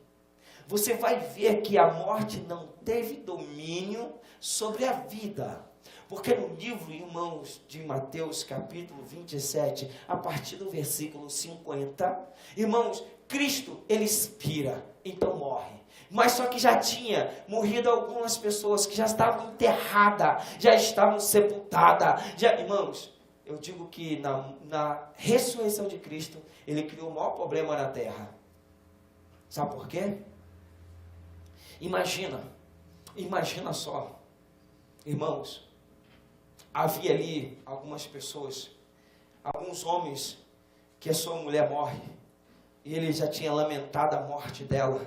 Você vai ver que a morte não teve domínio sobre a vida. Porque no livro, irmãos, de Mateus, capítulo 27, a partir do versículo 50, irmãos, Cristo, ele expira, então morre. Mas só que já tinha morrido algumas pessoas que já estavam enterradas, já estavam sepultadas. Irmãos, eu digo que na ressurreição de Cristo, ele criou o maior problema na terra. Sabe por quê? Imagina só, irmãos, havia ali algumas pessoas, alguns homens, que a sua mulher morre, e ele já tinha lamentado a morte dela,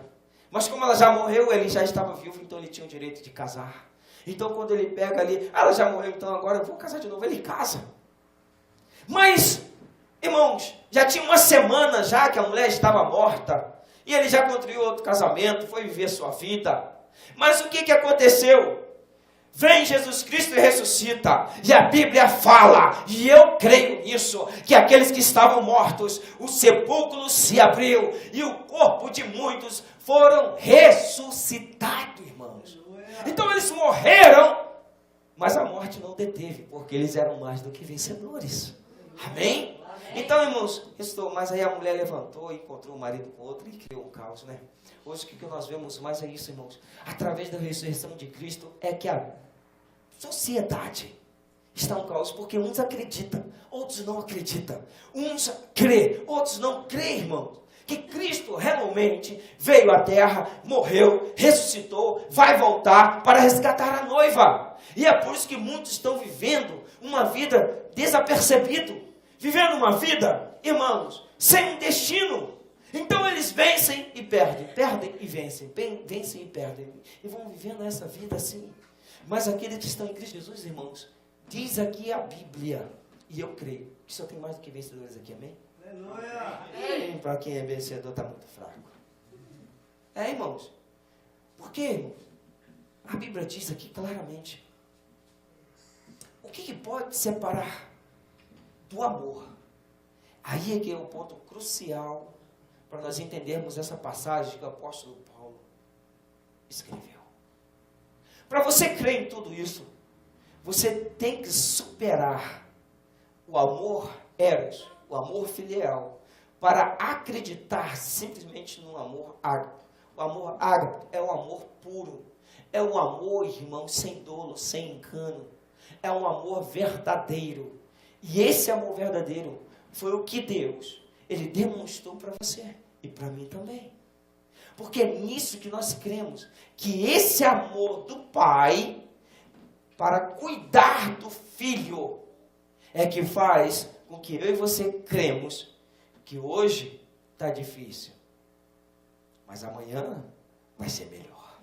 mas como ela já morreu, ele já estava vivo, então ele tinha o direito de casar. Então quando ele pega ali, ela já morreu, então agora eu vou casar de novo, ele casa. Mas, irmãos, já tinha uma semana já que a mulher estava morta, e ele já construiu outro casamento, foi viver sua vida. Mas o que aconteceu? Vem Jesus Cristo e ressuscita. E a Bíblia fala, e eu creio nisso, que aqueles que estavam mortos, o sepulcro se abriu, e o corpo de muitos foram ressuscitados, irmãos. Então eles morreram, Mas a morte não deteve, porque eles eram mais do que vencedores. Amém? Então, irmãos, mas aí a mulher levantou e encontrou o marido com outro e criou um caos, né? Hoje o que nós vemos mais é isso, irmãos. Através da ressurreição de Cristo é que a sociedade está um caos, porque uns acreditam, outros não acreditam. Uns crê, outros não crê, irmãos. Que Cristo realmente veio à terra, morreu, ressuscitou, vai voltar para resgatar a noiva. E é por isso que muitos estão vivendo uma vida desapercebido, vivendo uma vida, irmãos, sem um destino. Então eles vencem e perdem, perdem e vencem, vencem e perdem. E vão vivendo essa vida assim. Mas aqueles que estão em Cristo Jesus, irmãos, diz aqui a Bíblia, e eu creio, que só tem mais do que vencedores aqui, amém? Para quem é vencedor está muito fraco. Irmãos. Por quê, irmãos? A Bíblia diz aqui claramente. O que pode separar do amor? Aí é que é o ponto crucial para nós entendermos essa passagem que o apóstolo Paulo escreveu. Para você crer em tudo isso, você tem que superar o amor eros, o amor filial, para acreditar simplesmente no amor ágape. O amor ágape é o amor puro, é o amor, irmão, sem dolo, sem engano, é um amor verdadeiro. E esse amor verdadeiro foi o que Deus, Ele demonstrou para você e para mim também. Porque é nisso que nós cremos, que esse amor do Pai para cuidar do Filho é que faz com que eu e você cremos que hoje está difícil, mas amanhã vai ser melhor.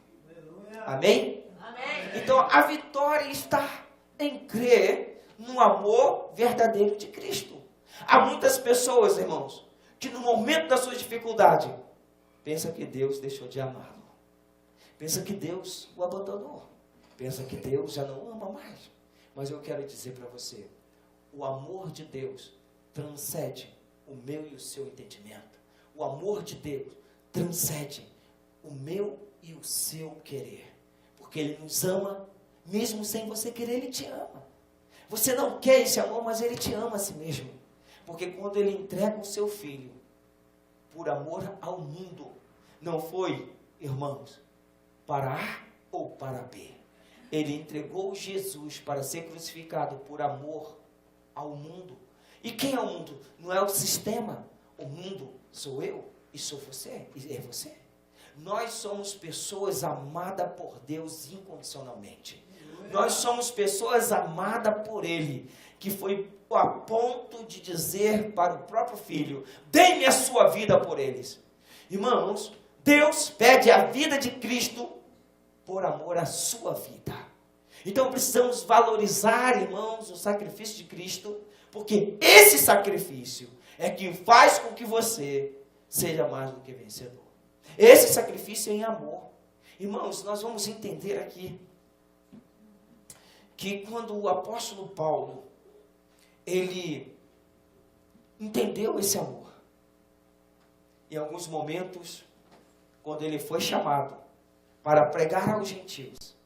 Amém? Amém? Então a vitória está em crer no amor verdadeiro de Cristo. Há muitas pessoas, irmãos, que no momento da sua dificuldade, pensa que Deus deixou de amá-lo. Pensa que Deus o abandonou. Pensa que Deus já não ama mais. Mas eu quero dizer para você, o amor de Deus transcende o meu e o seu entendimento. O amor de Deus transcende o meu e o seu querer. Porque Ele nos ama, mesmo sem você querer, Ele te ama. Você não quer esse amor, mas Ele te ama a si mesmo. Porque quando Ele entrega o seu Filho, por amor ao mundo, não foi, irmãos, para A ou para B. Ele entregou Jesus para ser crucificado por amor ao mundo. E quem é o mundo? Não é o sistema. O mundo sou eu e sou você. E é você. Nós somos pessoas amadas por Deus incondicionalmente. Nós somos pessoas amadas por Ele, que foi a ponto de dizer para o próprio Filho, dê-me a sua vida por eles. Irmãos, Deus pede a vida de Cristo por amor à sua vida. Então precisamos valorizar, irmãos, o sacrifício de Cristo, porque esse sacrifício é que faz com que você seja mais do que vencedor. Esse sacrifício é em amor. Irmãos, nós vamos entender aqui que quando o apóstolo Paulo, ele entendeu esse amor, em alguns momentos, quando ele foi chamado para pregar aos gentios,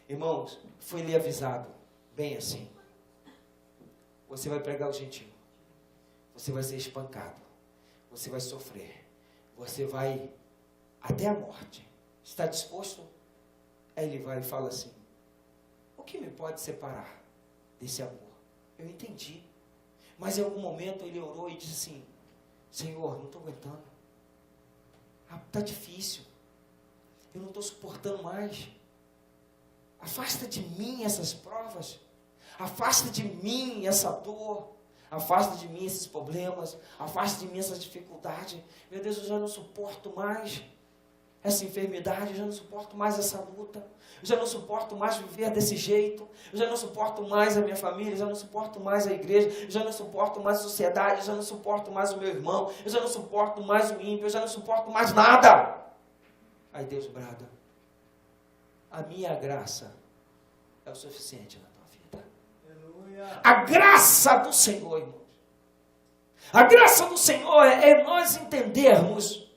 irmãos, foi lhe avisado, bem assim, você vai pregar aos gentios, você vai ser espancado, você vai sofrer, você vai até a morte. Está disposto? Aí ele vai e fala assim, o que me pode separar desse amor? Eu entendi. Mas em algum momento ele orou e disse assim, Senhor, não estou aguentando. Está difícil. Eu não estou suportando mais. Afasta de mim essas provas. Afasta de mim essa dor. Afasta de mim esses problemas. Afasta de mim essa dificuldade. Meu Deus, eu já não suporto mais essa enfermidade. Eu já não suporto mais essa luta. Eu já não suporto mais viver desse jeito. Eu já não suporto mais a minha família. Eu já não suporto mais a igreja. Eu já não suporto mais a sociedade. Eu já não suporto mais o meu irmão. Eu já não suporto mais o ímpio. Eu já não suporto mais nada. Aí Deus brada, a minha graça é o suficiente na tua vida. A graça do Senhor, irmãos. A graça do Senhor é nós entendermos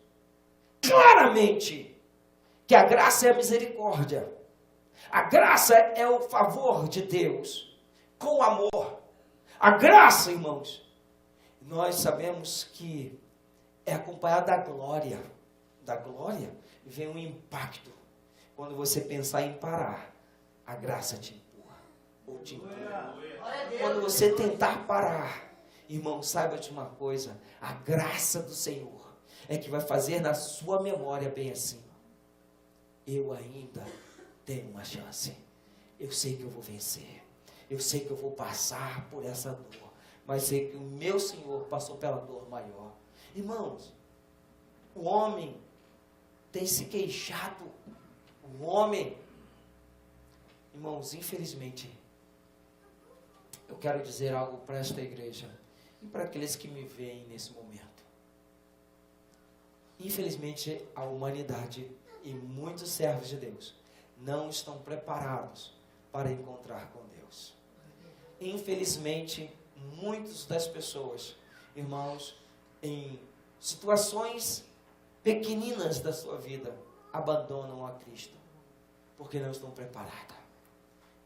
claramente que a graça é a misericórdia. A graça é o favor de Deus com amor. A graça, irmãos, nós sabemos que é acompanhada da glória. Da glória vem um impacto. Quando você pensar em parar, a graça te empurra ou te empurra. Quando você tentar parar, irmão, saiba de uma coisa, a graça do Senhor é que vai fazer na sua memória bem assim: eu ainda tenho uma chance, eu sei que eu vou vencer, eu sei que eu vou passar por essa dor, mas sei que o meu Senhor passou pela dor maior. Irmãos, o homem tem se queixado, o homem, irmãos, infelizmente, eu quero dizer algo para esta igreja e para aqueles que me veem nesse momento. Infelizmente, a humanidade e muitos servos de Deus não estão preparados para encontrar com Deus. Infelizmente, muitas das pessoas, irmãos, em situações pequeninas da sua vida, abandonam a Cristo, porque não estão preparados.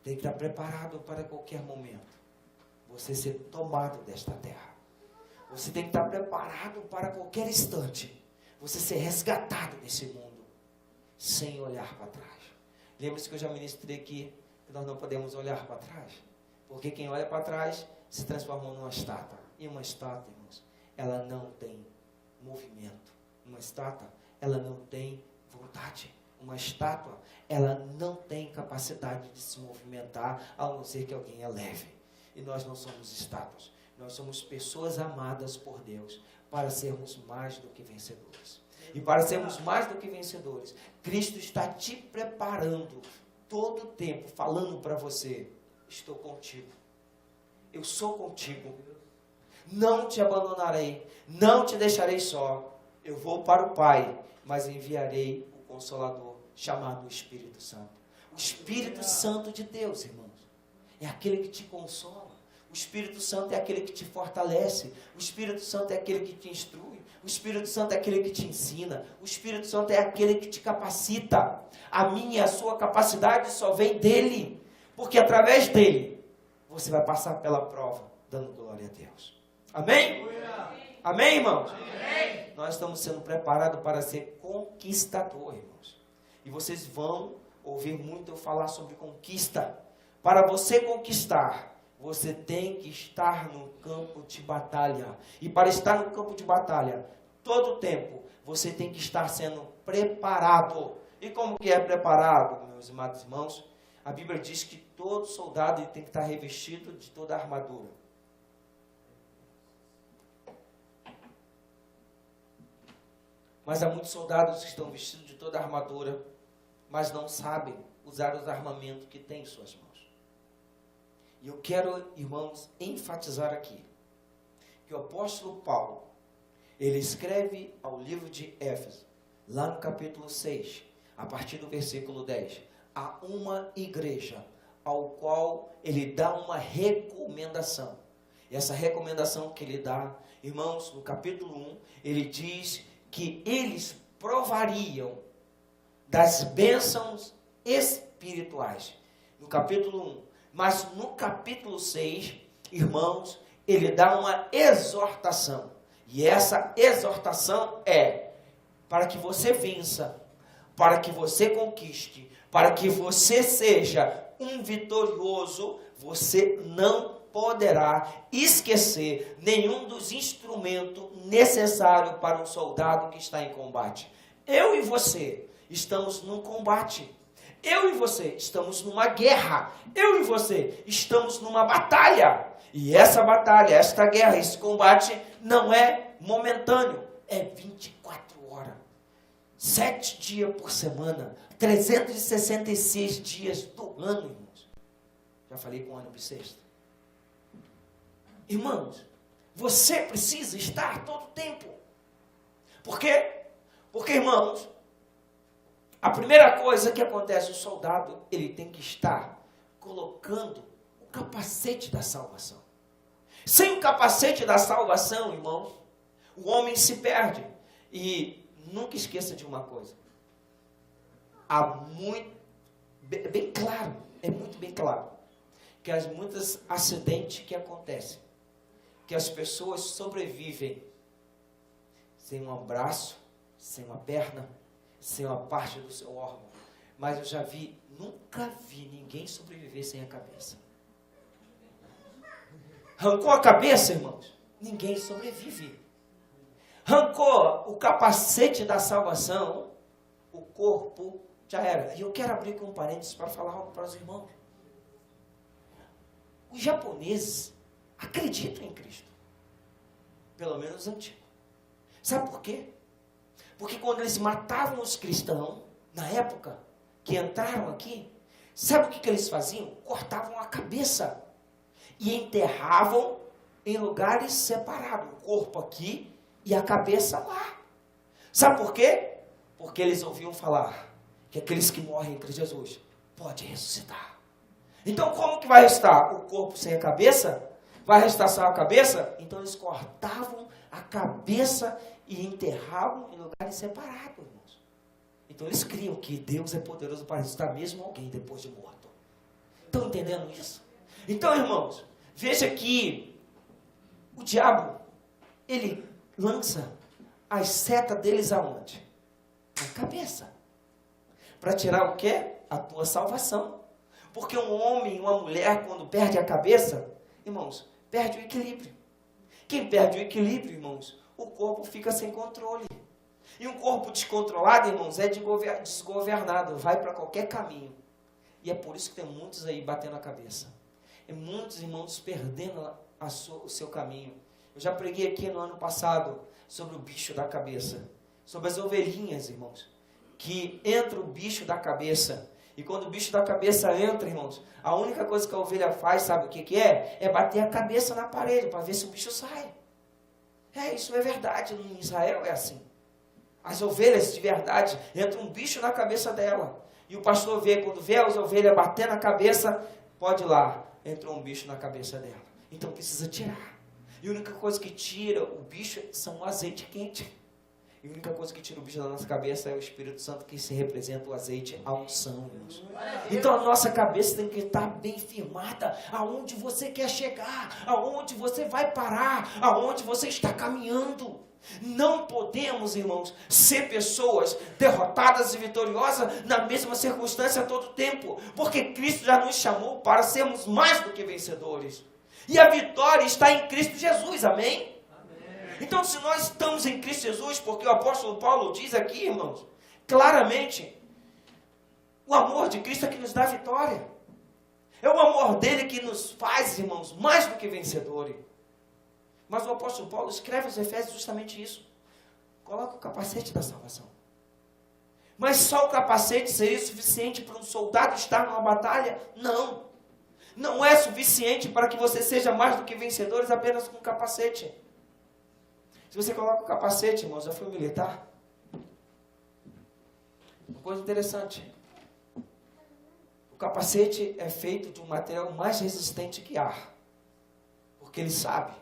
Tem que estar preparado para qualquer momento você ser tomado desta terra. Você tem que estar preparado para qualquer instante você ser resgatado desse mundo, sem olhar para trás. Lembre-se que eu já ministrei aqui, que nós não podemos olhar para trás, porque quem olha para trás se transforma numa estátua. E uma estátua, irmãos, ela não tem movimento. Uma estátua, ela não tem vontade. Uma estátua, ela não tem capacidade de se movimentar, a não ser que alguém a leve. E nós não somos estátuas. Nós somos pessoas amadas por Deus para sermos mais do que vencedores. E para sermos mais do que vencedores, Cristo está te preparando todo o tempo, falando para você: estou contigo. Eu sou contigo. Não te abandonarei. Não te deixarei só. Eu vou para o Pai, mas enviarei o Consolador, chamado Espírito Santo. O Espírito Santo de Deus, irmãos, é aquele que te consola. O Espírito Santo é aquele que te fortalece. O Espírito Santo é aquele que te instrui. O Espírito Santo é aquele que te ensina. O Espírito Santo é aquele que te capacita. A minha e a sua capacidade só vem dele. Porque através dele, você vai passar pela prova, dando glória a Deus. Amém? Amém, irmãos? Amém. Nós estamos sendo preparados para ser conquistador, irmãos. E vocês vão ouvir muito eu falar sobre conquista. Para você conquistar, você tem que estar no campo de batalha. E para estar no campo de batalha, todo o tempo, você tem que estar sendo preparado. E como que é preparado, meus amados irmãos? A Bíblia diz que todo soldado tem que estar revestido de toda a armadura. Mas há muitos soldados que estão vestidos de toda a armadura, mas não sabem usar os armamentos que têm em suas mãos. E eu quero, irmãos, enfatizar aqui que o apóstolo Paulo, ele escreve ao livro de Éfeso, lá no capítulo 6, a partir do versículo 10, a uma igreja, ao qual ele dá uma recomendação. E essa recomendação que ele dá, irmãos, no capítulo 1, ele diz que eles provariam das bênçãos espirituais. No capítulo 1. Mas no capítulo 6, irmãos, ele dá uma exortação. E essa exortação é para que você vença, para que você conquiste, para que você seja um vitorioso, você não poderá esquecer nenhum dos instrumentos necessários para um soldado que está em combate. Eu e você estamos num combate. Eu e você estamos numa guerra. Eu e você estamos numa batalha. E essa batalha, esta guerra, esse combate não é momentâneo. É 24 horas. 7 dias por semana. 366 dias do ano, irmãos. Já falei com o ano bissexto. Irmãos, você precisa estar todo o tempo. Por quê? Porque, irmãos, a primeira coisa que acontece, o soldado, ele tem que estar colocando o capacete da salvação. Sem o capacete da salvação, irmãos, o homem se perde. E nunca esqueça de uma coisa. Há muito bem claro, é muito bem claro, que há muitos acidentes que acontecem, que as pessoas sobrevivem sem um abraço, sem uma perna, sem uma parte do seu órgão. Mas eu já vi, nunca vi ninguém sobreviver sem a cabeça. Arrancou a cabeça, irmãos, ninguém sobrevive. Arrancou o capacete da salvação, o corpo já era. E eu quero abrir com um parênteses para falar algo para os irmãos. Os japoneses acreditam em Cristo. Pelo menos os antigos. Sabe por quê? Porque quando eles matavam os cristãos, na época que entraram aqui, sabe o que eles faziam? Cortavam a cabeça e enterravam em lugares separados. O corpo aqui e a cabeça lá. Sabe por quê? Porque eles ouviam falar que aqueles que morrem em Cristo Jesus podem ressuscitar. Então como que vai restar? O corpo sem a cabeça? Vai restar só a cabeça? Então eles cortavam a cabeça e enterravam em lugares separados, irmãos. Então eles criam que Deus é poderoso para ressuscitar mesmo alguém depois de morto. Estão entendendo isso? Então, irmãos, veja que o diabo, ele lança as setas deles aonde? Na cabeça. Para tirar o quê? A tua salvação. Porque um homem, uma mulher, quando perde a cabeça, irmãos, perde o equilíbrio. Quem perde o equilíbrio, irmãos, o corpo fica sem controle. E um corpo descontrolado, irmãos, é desgovernado, vai para qualquer caminho. E é por isso que tem muitos aí batendo a cabeça. E muitos irmãos perdendo o seu caminho. Eu já preguei aqui no ano passado sobre o bicho da cabeça. Sobre as ovelhinhas, irmãos. Que entra o bicho da cabeça. E quando o bicho da cabeça entra, irmãos, a única coisa que a ovelha faz, sabe o que é? É bater a cabeça na parede para ver se o bicho sai. Isso é verdade. Em Israel é assim. As ovelhas de verdade, entra um bicho na cabeça dela. E o pastor vê, quando vê as ovelhas bater na cabeça, pode ir lá, entrou um bicho na cabeça dela. Então precisa tirar. E a única coisa que tira o bicho são o azeite quente. E a única coisa que tira o bicho da nossa cabeça é o Espírito Santo, que se representa o azeite, a unção, irmãos. Então a nossa cabeça tem que estar bem firmada, aonde você quer chegar, aonde você vai parar, aonde você está caminhando. Não podemos, irmãos, ser pessoas derrotadas e vitoriosas na mesma circunstância a todo tempo, porque Cristo já nos chamou para sermos mais do que vencedores. E a vitória está em Cristo Jesus, amém? Então, se nós estamos em Cristo Jesus, porque o apóstolo Paulo diz aqui, irmãos, claramente, o amor de Cristo é que nos dá vitória. É o amor dele que nos faz, irmãos, mais do que vencedores. Mas o apóstolo Paulo escreve aos Efésios justamente isso. Coloca o capacete da salvação. Mas só o capacete seria suficiente para um soldado estar numa batalha? Não. Não é suficiente para que você seja mais do que vencedores apenas com o capacete. Se você coloca o capacete, irmãos, já foi militar. Uma coisa interessante. O capacete é feito de um material mais resistente que ar. Porque ele sabe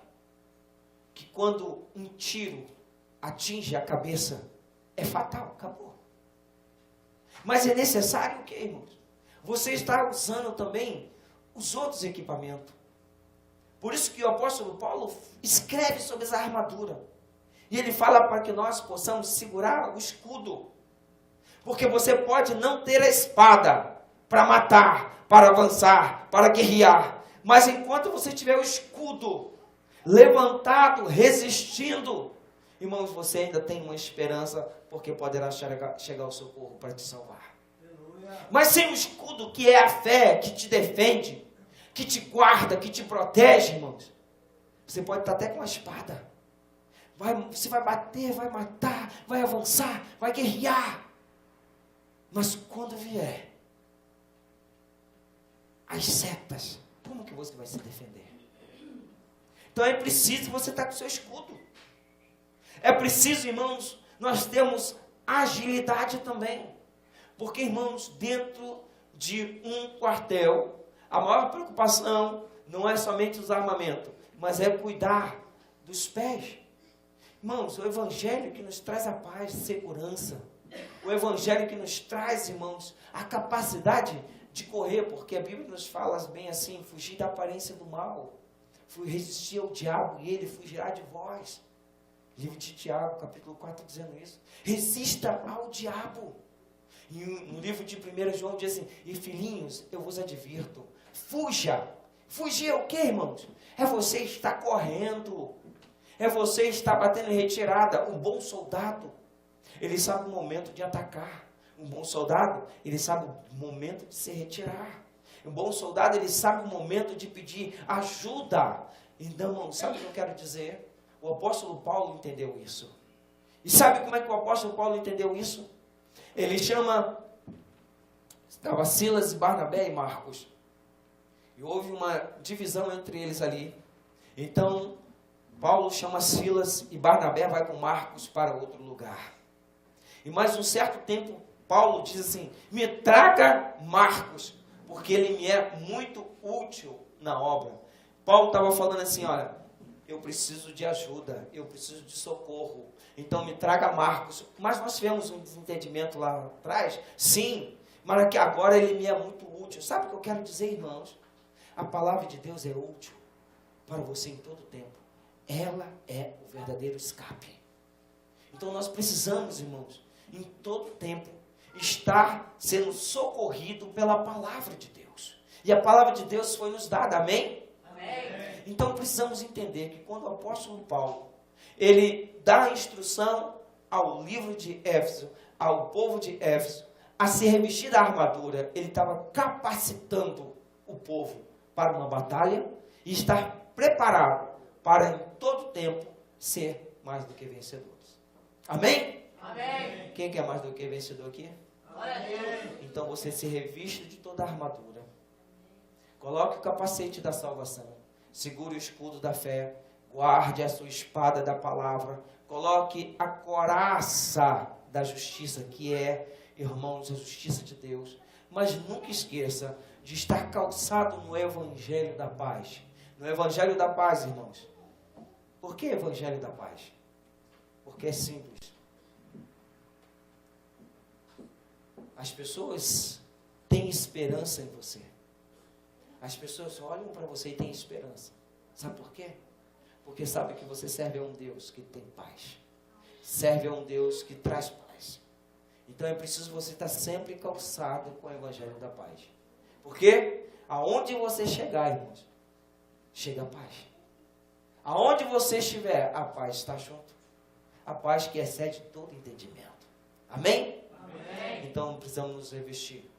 que quando um tiro atinge a cabeça, é fatal, acabou. Mas é necessário o quê, irmãos? Você está usando também os outros equipamentos. Por isso que o apóstolo Paulo escreve sobre essa armadura. E ele fala para que nós possamos segurar o escudo. Porque você pode não ter a espada para matar, para avançar, para guerrear. Mas enquanto você tiver o escudo levantado, resistindo, irmãos, você ainda tem uma esperança, porque poderá chegar o socorro para te salvar. Mas sem o escudo, que é a fé, que te defende, que te guarda, que te protege, irmãos, você pode estar até com a espada. Você vai bater, vai matar, vai avançar, vai guerrear. Mas quando vier as setas, como que você vai se defender? Então é preciso você estar com o seu escudo. É preciso, irmãos, nós temos agilidade também. Porque, irmãos, dentro de um quartel, a maior preocupação não é somente os armamentos, mas é cuidar dos pés. Irmãos, o evangelho que nos traz a paz, segurança. O Evangelho que nos traz, irmãos, a capacidade de correr, porque a Bíblia nos fala bem assim, fugir da aparência do mal, resistir ao diabo e ele fugirá de vós. Livro de Tiago, capítulo 4, dizendo isso. Resista ao diabo. E no livro de 1 João diz assim, e filhinhos, eu vos advirto, fuja. Fugir é o que, irmãos? É você estar correndo, é você estar batendo em retirada. Um bom soldado, ele sabe o momento de atacar. Um bom soldado, ele sabe o momento de se retirar. Um bom soldado, ele sabe o momento de pedir ajuda. Então, sabe o que eu quero dizer? O apóstolo Paulo entendeu isso. E sabe como é que o apóstolo Paulo entendeu isso? Ele chama, estava Silas, Barnabé e Marcos. E houve uma divisão entre eles ali. Então, Paulo chama Silas e Barnabé vai com Marcos para outro lugar. E mais um certo tempo, Paulo diz assim, me traga Marcos, porque ele me é muito útil na obra. Paulo estava falando assim, olha, eu preciso de ajuda, eu preciso de socorro, então me traga Marcos. Mas nós tivemos um desentendimento lá atrás, sim, mas que agora ele me é muito útil. Sabe o que eu quero dizer, irmãos? A palavra de Deus é útil para você em todo tempo. Ela é o verdadeiro escape. Então nós precisamos, irmãos, em todo tempo, estar sendo socorrido pela palavra de Deus. E a palavra de Deus foi nos dada, amém? Amém. Então precisamos entender que quando o apóstolo Paulo, ele dá a instrução ao livro de Éfeso, ao povo de Éfeso, a se revestir da armadura, ele estava capacitando o povo para uma batalha e estar preparado para em todo tempo ser mais do que vencedores. Amém? Amém. Quem quer mais do que vencedor aqui? Amém. Então você se reviste de toda a armadura. Coloque o capacete da salvação. Segure o escudo da fé. Guarde a sua espada da palavra. Coloque a coraça da justiça, que é, irmãos, a justiça de Deus. Mas nunca esqueça de estar calçado no Evangelho da paz. No Evangelho da paz, irmãos. Por que Evangelho da paz? Porque é simples. As pessoas têm esperança em você. As pessoas olham para você e têm esperança. Sabe por quê? Porque sabe que você serve a um Deus que tem paz. Serve a um Deus que traz paz. Então é preciso você estar sempre calçado com o Evangelho da paz. Porque aonde você chegar, irmãos, chega a paz. Aonde você estiver, a paz está junto. A paz que excede todo entendimento. Amém? Amém. Então precisamos nos revestir.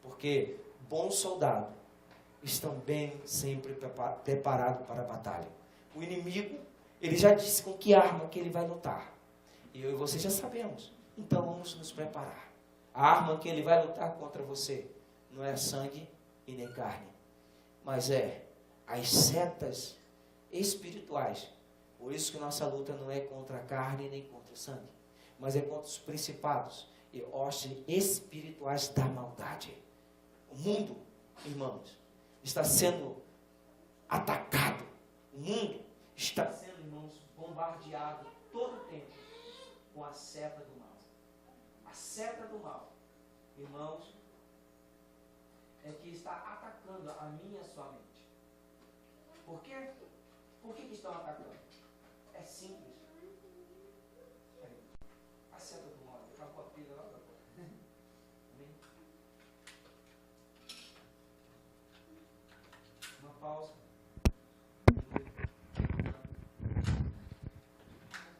Porque bons soldados estão bem sempre preparados para a batalha. O inimigo, ele já disse com que arma que ele vai lutar. E eu e você já sabemos. Então vamos nos preparar. A arma que ele vai lutar contra você não é sangue e nem carne, mas é as setas espirituais. Por isso que nossa luta não é contra a carne nem contra o sangue, mas é contra os principados e hostes espirituais da maldade. O mundo, irmãos, está sendo atacado. O mundo está sendo, irmãos, bombardeado todo o tempo com a seta do mal. A seta do mal, irmãos, é que está atacando a minha e a sua mente. Por quê? Por que estão atacando? É simples. A seta do mal, acabou a pilha lá. Uma pausa.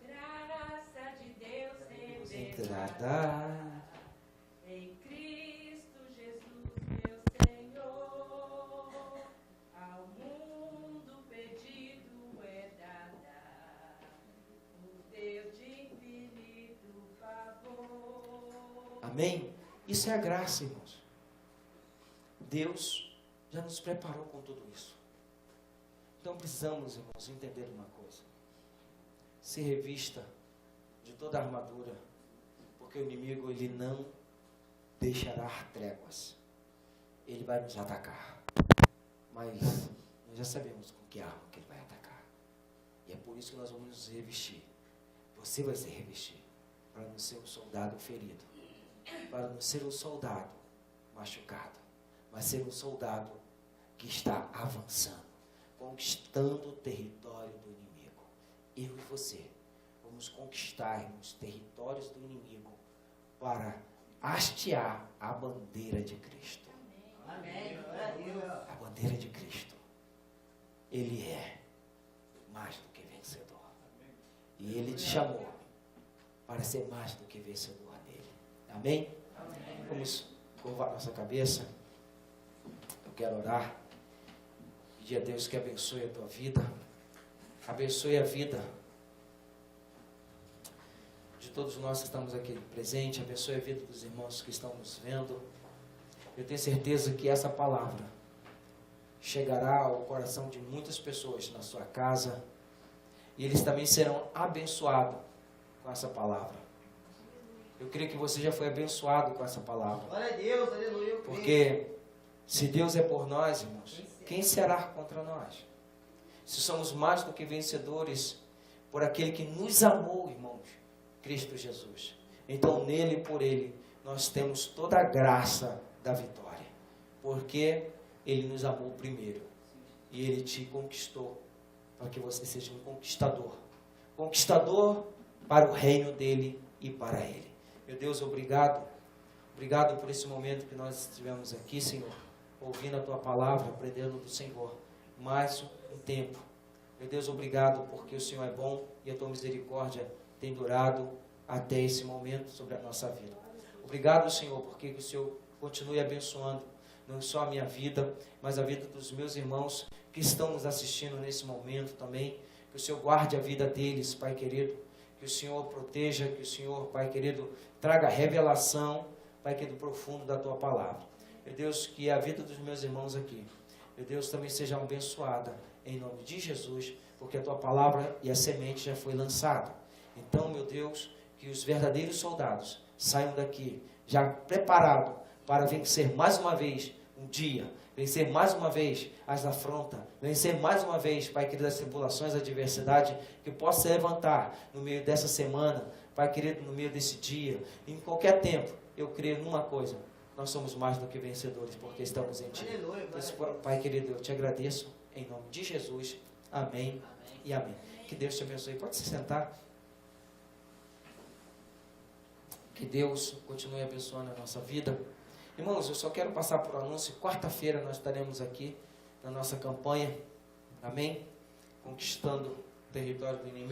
Graça de Deus Entrada em Cristo Jesus, meu Senhor, ao mundo pedido é dada, o Deus de infinito favor. Amém? Isso é a graça, irmãos. Deus já nos preparou com tudo isso. Então precisamos, irmãos, entender uma coisa. Se revista de toda a armadura, porque o inimigo, ele não deixará tréguas. Ele vai nos atacar. Mas nós já sabemos com que arma que ele vai atacar. E é por isso que nós vamos nos revestir. Você vai se revestir para não ser um soldado ferido. para não ser um soldado machucado, mas ser um soldado que está avançando, conquistando o território do inimigo. Eu e você vamos conquistar os territórios do inimigo para hastear a bandeira de Cristo. Amém. A bandeira de Cristo. Ele é mais do que vencedor. E Ele te chamou para ser mais do que vencedor nele. Amém? Vamos curvar nossa cabeça. Eu quero orar. Pedir a Deus que abençoe a tua vida. Abençoe a vida de todos nós que estamos aqui presentes. Abençoe a vida dos irmãos que estão nos vendo. Eu tenho certeza que essa palavra chegará ao coração de muitas pessoas na sua casa. E eles também serão abençoados com essa palavra. Eu creio que você já foi abençoado com essa palavra. Glória a Deus, aleluia. Porque se Deus é por nós, irmãos, quem será contra nós? Se somos mais do que vencedores por aquele que nos amou, irmãos, Cristo Jesus. Então nele e por ele nós temos toda a graça da vitória. Porque ele nos amou primeiro. E ele te conquistou para que você seja um conquistador. Conquistador para o reino dele e para ele. Meu Deus, obrigado. Obrigado por esse momento que nós estivemos aqui, Senhor, ouvindo a tua palavra, aprendendo do Senhor. Mais um tempo. Meu Deus, obrigado porque o Senhor é bom e a tua misericórdia tem durado até esse momento sobre a nossa vida. Obrigado, Senhor, porque o Senhor continue abençoando não só a minha vida, mas a vida dos meus irmãos que estão nos assistindo nesse momento também. Que o Senhor guarde a vida deles, Pai querido. Que o Senhor proteja, que o Senhor, Pai querido, traga revelação, Pai querido, profundo da tua palavra. Meu Deus, que a vida dos meus irmãos aqui, meu Deus, também seja abençoada em nome de Jesus, porque a tua palavra e a semente já foi lançada. Então, meu Deus, que os verdadeiros soldados saiam daqui já preparados para vencer mais uma vez um dia, vencer mais uma vez as afrontas, vencer mais uma vez, Pai querido, as tribulações, a adversidade, que possa levantar no meio dessa semana, Pai querido, no meio desse dia, em qualquer tempo. Eu creio numa coisa: nós somos mais do que vencedores, porque estamos em Ti. Então, Pai querido, eu te agradeço em nome de Jesus. Amém e amém. Que Deus te abençoe. Pode se sentar. Que Deus continue abençoando a nossa vida. Irmãos, eu só quero passar por anúncio. Quarta-feira nós estaremos aqui na nossa campanha. Amém? Conquistando o território do inimigo.